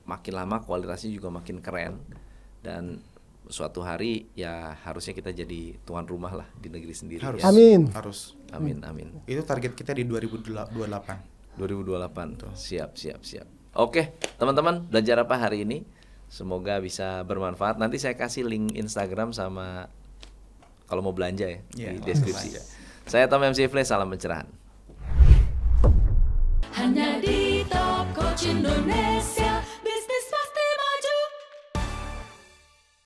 Speaker 1: makin lama kualitasnya juga makin keren, dan suatu hari ya harusnya kita jadi tuan rumah lah di negeri sendiri.
Speaker 2: Harus.
Speaker 1: Ya.
Speaker 3: Amin.
Speaker 2: Harus.
Speaker 1: Amin.
Speaker 2: Itu target kita di 2028.
Speaker 1: 2028 tuh. Siap. Oke, teman-teman, belajar apa hari ini? Semoga bisa bermanfaat. Nanti saya kasih link Instagram sama kalau mau belanja ya
Speaker 2: Iya,
Speaker 1: di
Speaker 2: kalau
Speaker 1: deskripsi.
Speaker 2: belanja.
Speaker 1: Saya Tom MC Fle, salam pencerahan.
Speaker 5: Hanya di Top Coach Indonesia.